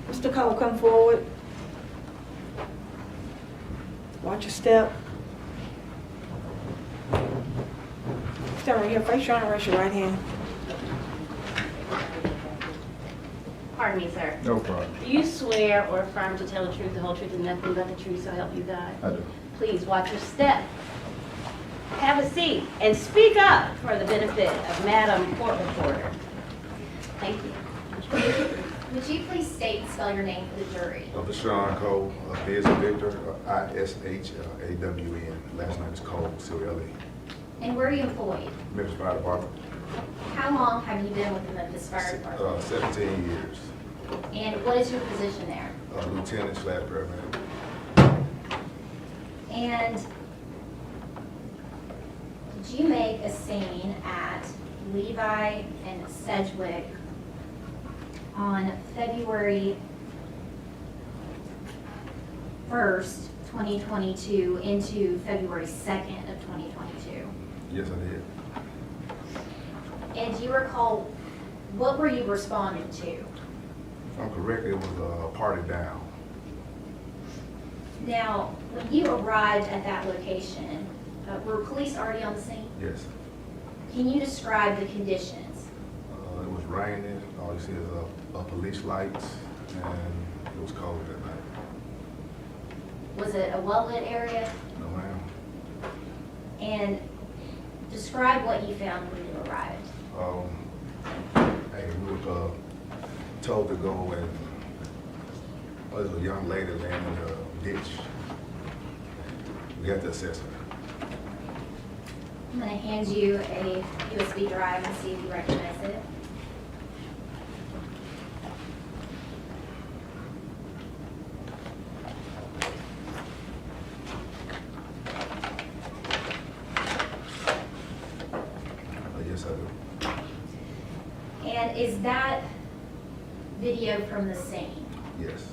Mr. Cole, come forward. Watch your step. Stand right here. Face your honor, raise your right hand. Pardon me, sir. No problem. Do you swear or affirm to tell the truth, the whole truth, and nothing but the truth, so help you God? I do. Please watch your step. Have a seat and speak up for the benefit of Madam Court Reporter. Thank you. Would you please state and spell your name for the jury? Deshaun Cole, V as in Victor, I-S-H-A-W-N. Last name is Cole, C-O-L-E. And where are you employed? Memphis Fire Department, How long have you been with the Memphis Fire Department? 17 years. And what is your position there? Lieutenant / paramedic. And did you make a scene at Levi and Sedgwick on February 1st, 2022 into February 2nd of 2022? Yes, I did. And do you recall, what were you responding to? If I'm correct, it was a party down. Now, when you arrived at that location, were police already on the scene? Yes. Can you describe the conditions? It was raining. All you see is police lights, and it was cold that night. Was it a well-lit area? No, ma'am. And describe what you found when you arrived. Hey, we were told to go and there's a young lady laying in the ditch. We had to assess her. I'm gonna hand you a USB drive and see if you recognize it. Yes, I do. And is that video from the scene? Yes.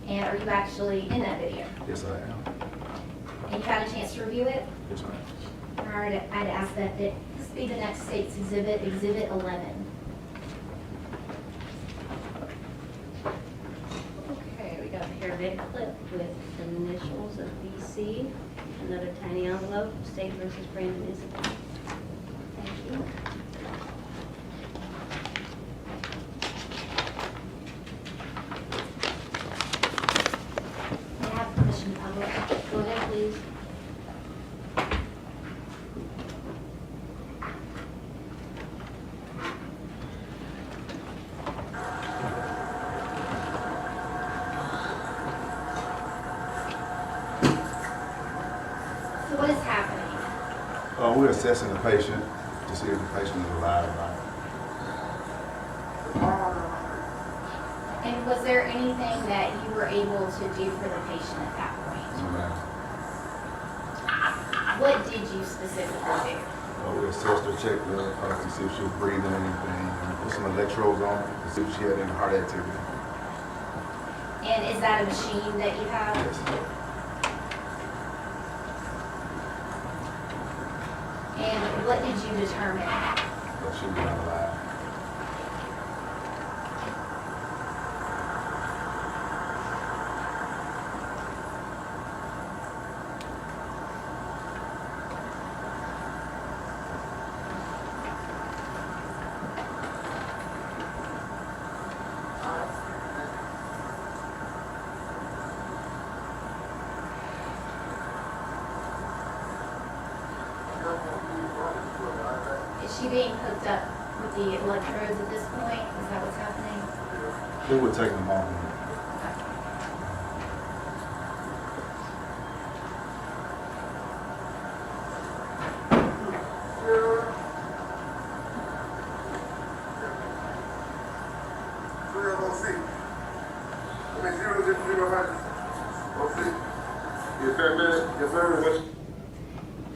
And are you actually in that video? Yes, I am. And you had a chance to review it? Yes, ma'am. All right, I'd ask that this be the next state's exhibit, Exhibit 11. Okay, we got a paragraph clip with the initials of BC, another tiny envelope, State versus Brandon Isabelle. Thank you. May I have permission to publish? Go ahead, please. So what is happening? We're assessing the patient to see if the patient is alive or not. And was there anything that you were able to do for the patient at that point? No, ma'am. What did you specifically do? We assessed her, checked her, to see if she was breathing anything, and put some electrodes on her to see if she had any heart activity. And is that a machine that you have? Yes. And what did you determine? But she was not alive. Is she being hooked up with the electrodes at this point? Is that what's happening? They were taking them off.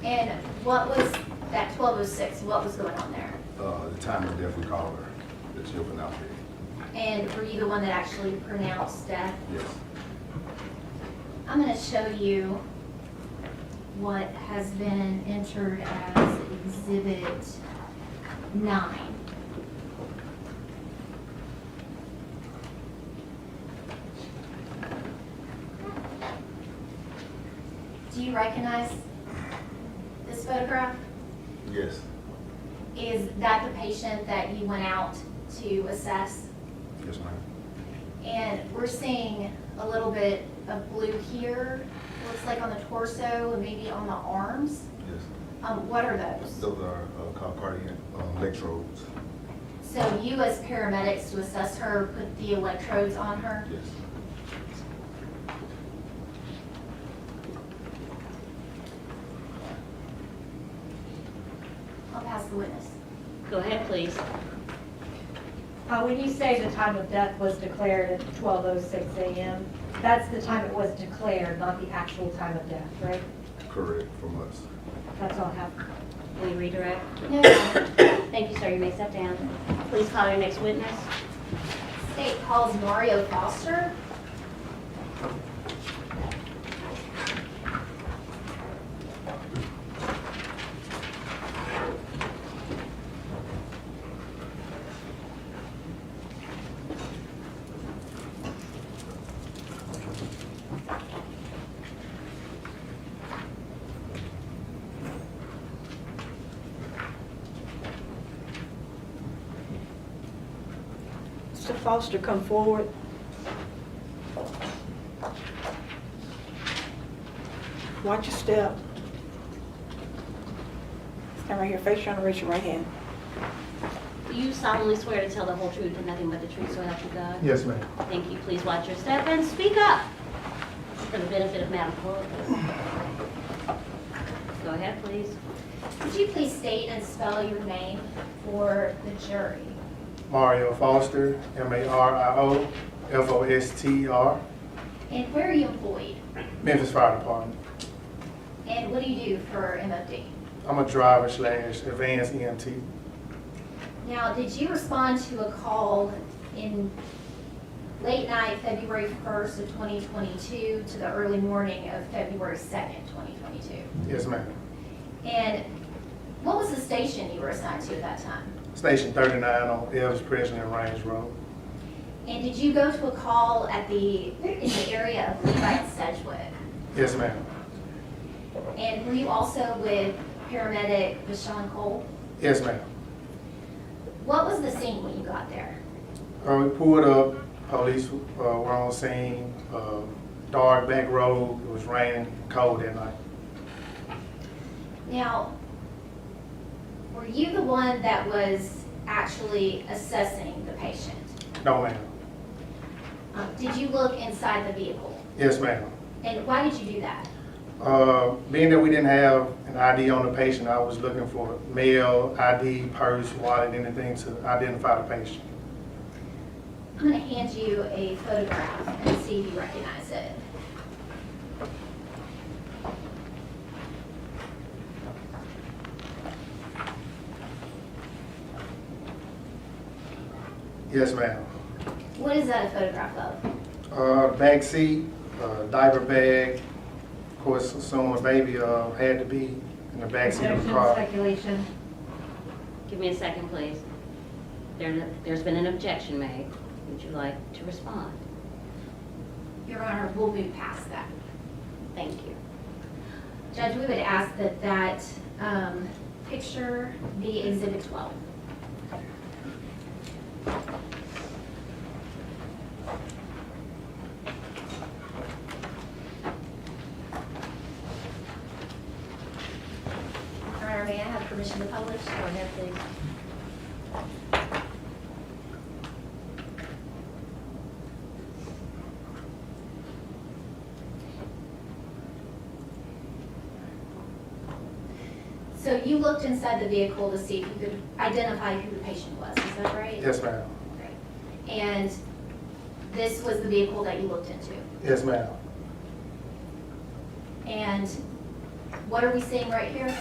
And what was that 1206? What was going on there? The time of death we called her, that she opened out here. And were you the one that actually pronounced death? Yes. I'm going to show you what has been entered as Exhibit 9. Do you recognize this photograph? Yes. Is that the patient that you went out to assess? Yes, ma'am. And we're seeing a little bit of blue here, looks like on the torso and maybe on the arms. Yes. What are those? Those are called cardiac electrodes. So you as paramedics to assess her, put the electrodes on her? Yes. I'll pass the witness. Go ahead, please. When you say the time of death was declared at 12:06 a.m., that's the time it was declared, not the actual time of death, right? Correct, from us. That's all I have. Will you redirect? No. Thank you, sir. You may step down. Please call your next witness. State calls Mario Foster. Mr. Foster, come forward. Watch your step. Stand right here, face down, and raise your right hand. Do you solemnly swear to tell the whole truth and nothing but the truth, so help you God? Yes, ma'am. Thank you. Please watch your step and speak up for the benefit of Madam Clerk. Go ahead, please. Could you please state and spell your name for the jury? Mario Foster, Mario Foster, And where are you employed? Memphis Fire Department. And what do you do for MOD? I'm a driver / advanced EMT. Now, did you respond to a call in late night, February 1st of 2022 to the early morning of February 2nd, 2022? Yes, ma'am. And what was the station you were assigned to at that time? Station 39 on Elvis President Range Road. And did you go to a call in the area of Levi and Sedgwick? Yes, ma'am. And were you also with paramedic Deshaun Cole? Yes, ma'am. What was the scene when you got there? We pulled up, police were on scene, dark back road, it was raining, cold that night. Now, were you the one that was actually assessing the patient? No, ma'am. Did you look inside the vehicle? Yes, ma'am. And why did you do that? Being that we didn't have an ID on the patient, I was looking for mail, ID, purse, wallet, anything to identify the patient. I'm going to hand you a photograph and see if you recognize it. Yes, ma'am. What is that a photograph of? Back seat, diaper bag. Of course, someone baby had to be in the back seat of the car. Speculation. Give me a second, please. There's been an objection made. Would you like to respond? Your Honor, we'll move past that. Thank you. Judge, we would ask that that picture be Exhibit 12. Your Honor, may I have permission to publish? Go ahead, please. So you looked inside the vehicle to see if you could identify who the patient was, is that right? Yes, ma'am. Great. And this was the vehicle that you looked into? Yes, ma'am. And what are we seeing right here?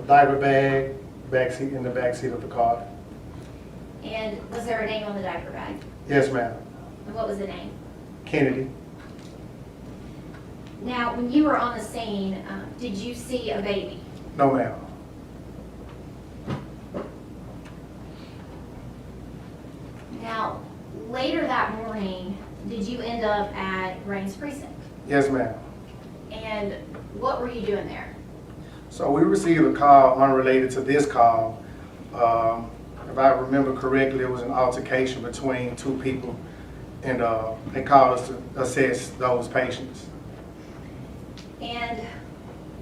Diaper bag, back seat in the back seat of the car. And was there a name on the diaper bag? Yes, ma'am. And what was the name? Kennedy. Now, when you were on the scene, did you see a baby? No, ma'am. Now, later that morning, did you end up at Raines Precinct? Yes, ma'am. And what were you doing there? So we received a call unrelated to this call. If I remember correctly, it was an altercation between two people, and they called us to assess those patients. And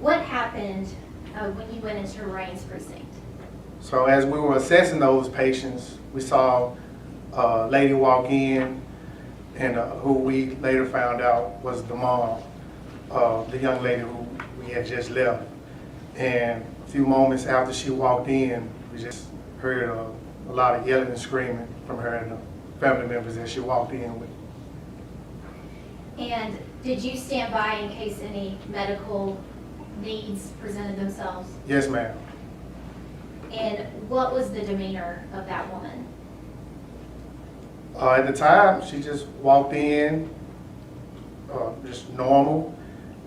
what happened when you went into Raines Precinct? So as we were assessing those patients, we saw a lady walk in, and who we later found out was the mom of the young lady who we had just left. And a few moments after she walked in, we just heard a lot of yelling and screaming from her and the family members that she walked in with. And did you stand by in case any medical needs presented themselves? Yes, ma'am. And what was the demeanor of that woman? At the time, she just walked in, just normal.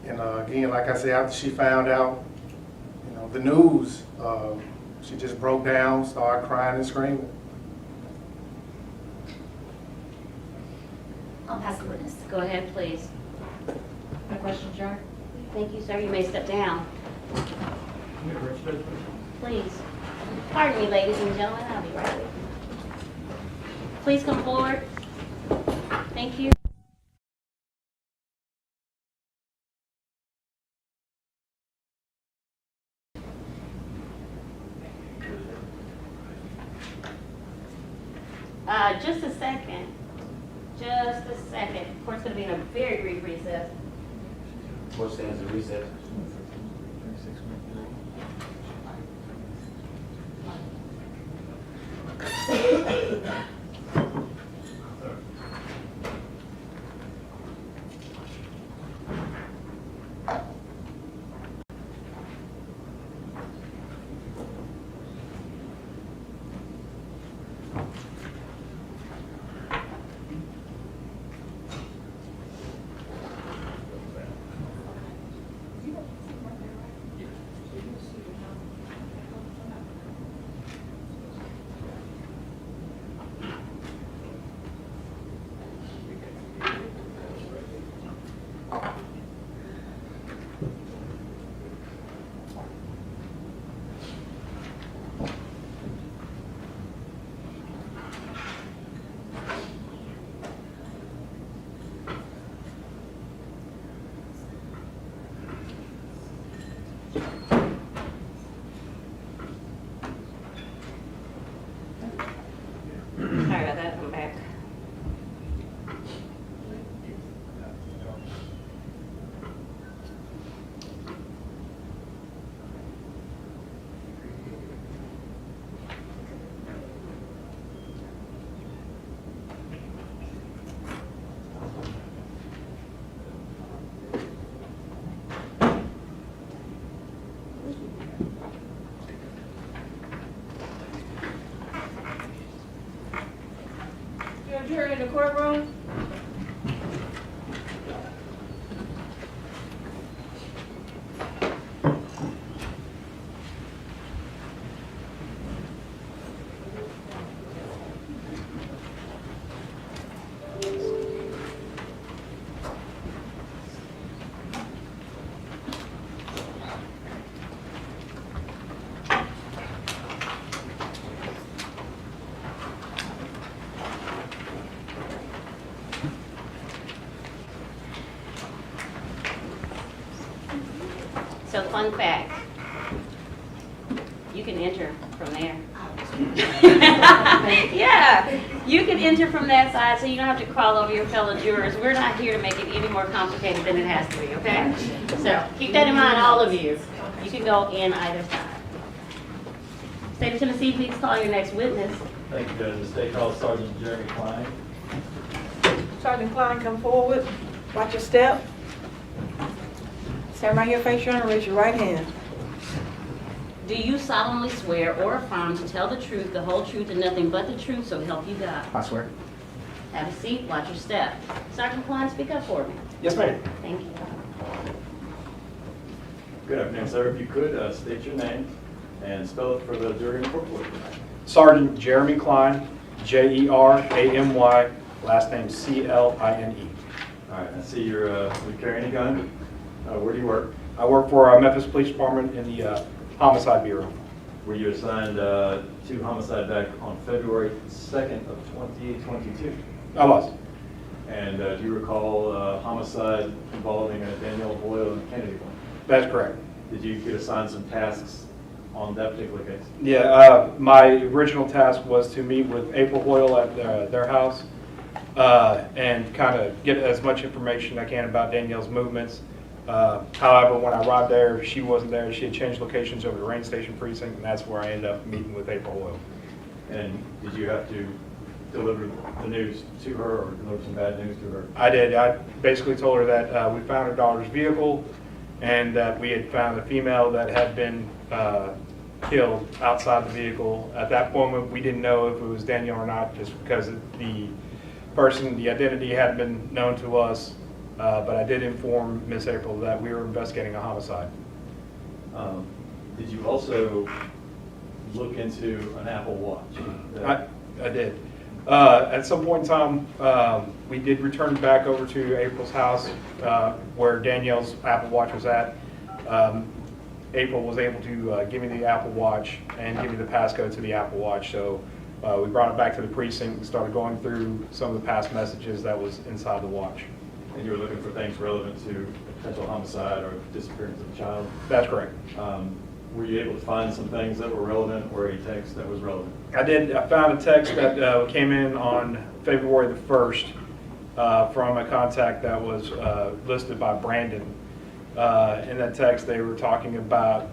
And again, like I said, after she found out, the news, she just broke down, started crying and screaming. I'll pass the witness. Go ahead, please. No questions, Your Honor? Thank you, sir. You may step down. Please. Pardon me, ladies and gentlemen. I'll be right with you. Please come forward. Thank you. Just a second. Just a second. Court's gonna be in a very brief recess. Court stands in recess. Sorry about that, I'm back. You're in the courtroom? So fun fact, you can enter from there. Yeah, you can enter from that side so you don't have to crawl over your fellow jurors. We're not here to make it any more complicated than it has to be, okay? So keep that in mind, all of you. You can go in either side. State of Tennessee, please call your next witness. Thank you, Judge. The state calls Sergeant Jeremy Klein. Sergeant Klein, come forward. Watch your step. Stand right here, face your honor, raise your right hand. Do you solemnly swear or affirm to tell the truth, the whole truth, and nothing but the truth, so help you God? I swear. Have a seat, watch your step. Sergeant Klein, speak up for me. Yes, ma'am. Thank you. Good afternoon, sir. If you could, state your name and spell it for the jury and court. Sergeant Jeremy Klein, Jeramy, last name Cline. All right, I see you're carrying a gun. Where do you work? I work for Memphis Police Department in the Homicide Bureau. Were you assigned to homicide back on February 2nd of 2022? I was. And do you recall homicide involving Danielle Hoyle and Kennedy Hoyle? That's correct. Did you get assigned some tasks on that particular case? Yeah, my original task was to meet with April Hoyle at their house and kind of get as much information I can about Danielle's movements. However, when I arrived there, she wasn't there. She had changed locations over to Rain Station Precinct, and that's where I ended up meeting with April Hoyle. And did you have to deliver the news to her or deliver some bad news to her? I did. I basically told her that we found her daughter's vehicle and that we had found a female that had been killed outside the vehicle. At that moment, we didn't know if it was Danielle or not, just because the person, the identity hadn't been known to us. But I did inform Miss April that we were investigating a homicide. Did you also look into an Apple Watch? I did. At some point in time, we did return back over to April's house where Danielle's Apple Watch was at. April was able to give me the Apple Watch and give me the passcode to the Apple Watch. So we brought it back to the precinct and started going through some of the past messages that was inside the watch. And you were looking for things relevant to potential homicide or disappearance of a child? That's correct. were you able to find some things that were relevant or a text that was relevant? I did. I found a text that came in on February the 1st from a contact that was listed by Brandon. In that text, they were talking about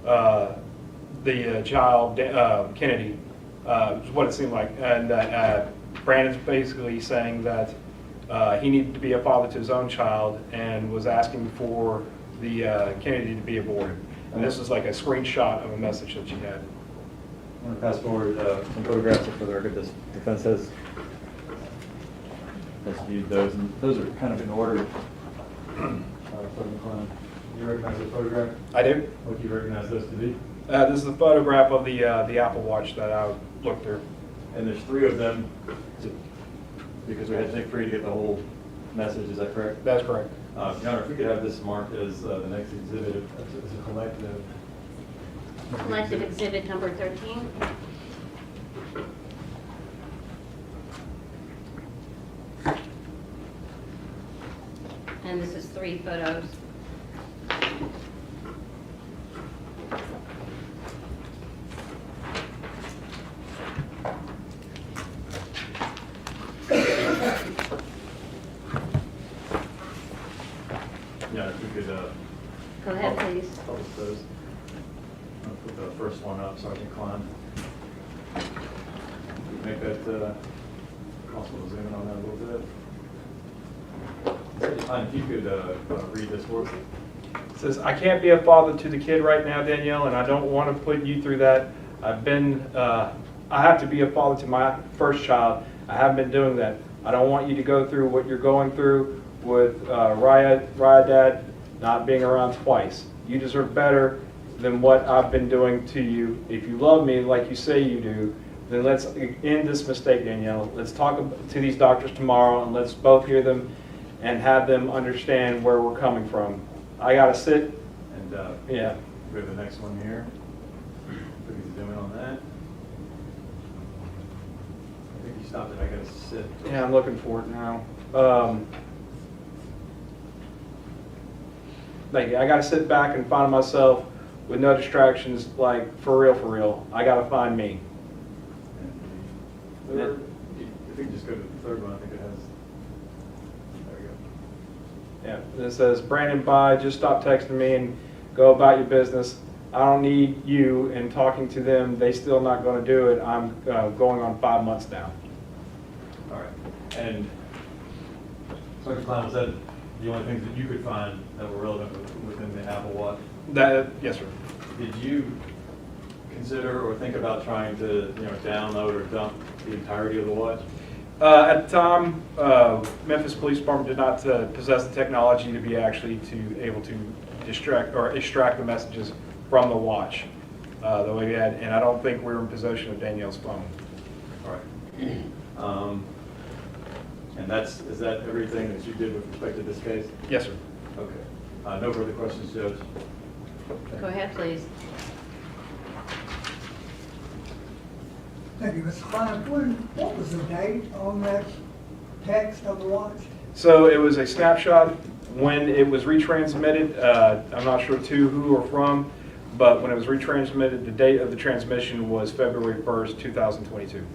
the child, Kennedy, is what it seemed like. And Brandon's basically saying that he needed to be a father to his own child and was asking for the Kennedy to be aborted. And this is like a screenshot of a message that she had. I'm going to pass forward some photographs for the record. This defense has viewed those, and those are kind of in order. Sergeant Klein, you recognize the photograph? I do. What do you recognize those to be? This is a photograph of the Apple Watch that I looked through. And there's 3 of them, because we had to take 3 to get the whole message, is that correct? That's correct. Your Honor, if we could have this marked as the next exhibit, as a collective. Collective exhibit number 13. And this is 3 photos. Yeah, if we could Go ahead, please. publish those. I'll put the first one up, Sergeant Klein. Make that possible to zoom in on that a little bit. Sergeant Klein, if you could read this for us. It says, I can't be a father to the kid right now, Danielle, and I don't want to put you through that. I have to be a father to my first child. I haven't been doing that. I don't want you to go through what you're going through with Raya Dad not being around twice. You deserve better than what I've been doing to you. If you love me like you say you do, then let's end this mistake, Danielle. Let's talk to these doctors tomorrow and let's both hear them and have them understand where we're coming from. I gotta sit. And Yeah. we have the next one here. We can zoom in on that. I think you stopped it. I gotta sit. Yeah, I'm looking for it now. Like, I gotta sit back and find myself with no distractions, like, for real. I gotta find me. And the third, if we can just go to the third one, I think it has. There we go. Yeah, it says, Brandon, bye, just stop texting me and go about your business. I don't need you and talking to them. They still not gonna do it. I'm going on 5 months now. All right. And Sergeant Klein, was that the only things that you could find that were relevant within the Apple Watch? Yes, sir. Did you consider or think about trying to, download or dump the entirety of the watch? At the time, Memphis Police Department did not possess the technology to be actually able to extract the messages from the watch the way we had, and I don't think we were in possession of Danielle's phone. All right. And is that everything that you did with respect to this case? Yes, sir. Okay. No further questions, Judge? Go ahead, please. Thank you, Mr. Klein. What was the date on that text of the watch? So it was a snapshot when it was retransmitted. I'm not sure to who or from, but when it was retransmitted, the date of the transmission was February 1st, 2022.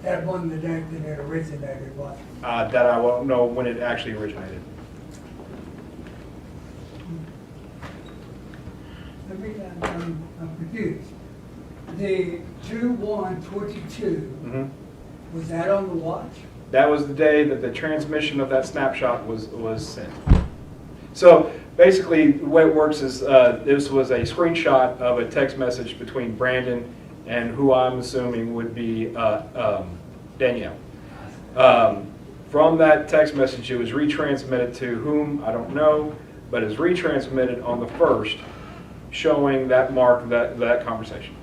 That wasn't the date that it originated, was it? That I won't know when it actually originated. I'm confused. The 2/1/22, was that on the watch? That was the day that the transmission of that snapshot was sent. So basically, the way it works is this was a screenshot of a text message between Brandon and who I'm assuming would be Danielle. From that text message, it was retransmitted to whom, I don't know, but it's retransmitted on the 1st, showing that mark, that conversation.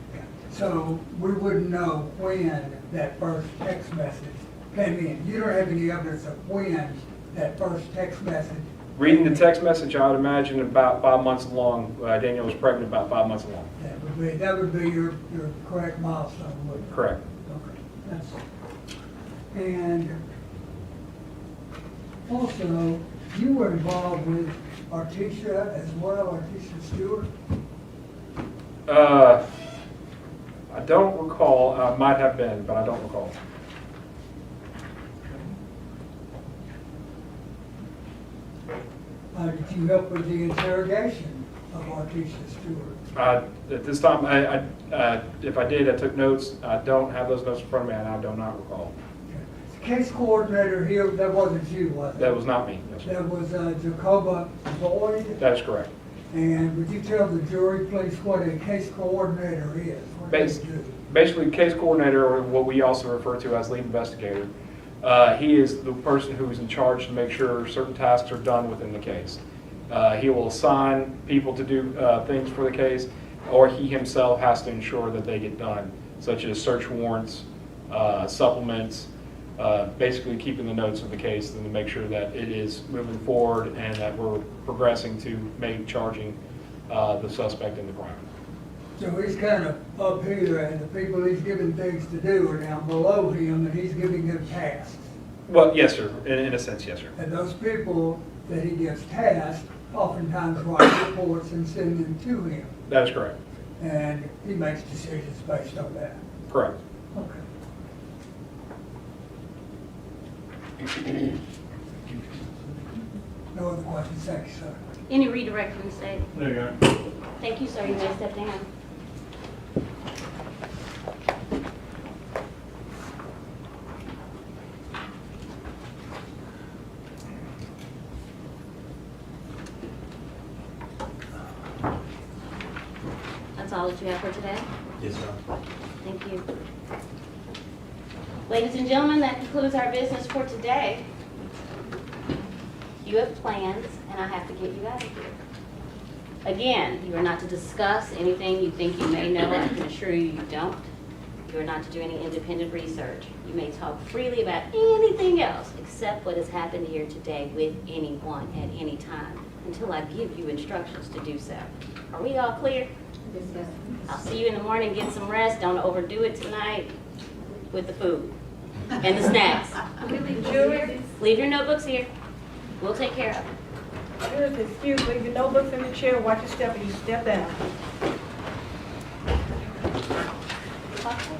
So we wouldn't know when that first text message came in. You don't have any evidence of when that first text message. Reading the text message, I would imagine about 5 months along. Danielle was pregnant about 5 months along. That would be your correct milestone, wouldn't it? Correct. Okay. And also, you were involved with Artisha as well, Artisha Stewart? I don't recall, I might have been, but I don't recall. Did you help with the interrogation of Artesia Stewart? At this time, if I did, I took notes. I don't have those notes in front of me, and I do not recall. The case coordinator here, that wasn't you, was it? That was not me. Yes, sir. That was Jacoba Boyd. That is correct. And would you tell the jury, please, what a case coordinator is? What do they do? Basically, case coordinator, or what we also refer to as lead investigator, he is the person who is in charge to make sure certain tasks are done within the case. He will assign people to do things for the case, or he himself has to ensure that they get done, such as search warrants, supplements, basically keeping the notes of the case and to make sure that it is moving forward and that we're progressing to make charging the suspect in the crime. So he's kind of up here, and the people he's giving things to do are down below him, and he's giving them tasks. Well, yes, sir. In a sense, yes, sir. And those people that he gives tasks oftentimes write reports and send them to him. That is correct. And he makes decisions based on that. Correct. Okay. No other questions, thank you, sir. Any redirect from the state? There you go. Thank you, sir. You may step down. That's all that you have for today? Yes, sir. Thank you. Ladies and gentlemen, that concludes our business for today. You have plans, and I have to get you out of here. Again, you are not to discuss anything you think you may know. I can assure you you don't. You are not to do any independent research. You may talk freely about anything else except what has happened here today with anyone at any time until I give you instructions to do so. Are we all clear? Yes. I'll see you in the morning. Get some rest. Don't overdo it tonight with the food and the snacks. Jury, Leave your notebooks here. We'll take care of it. jury, excuse me, your notebook's in the chair, watch your step and you step down. Okay.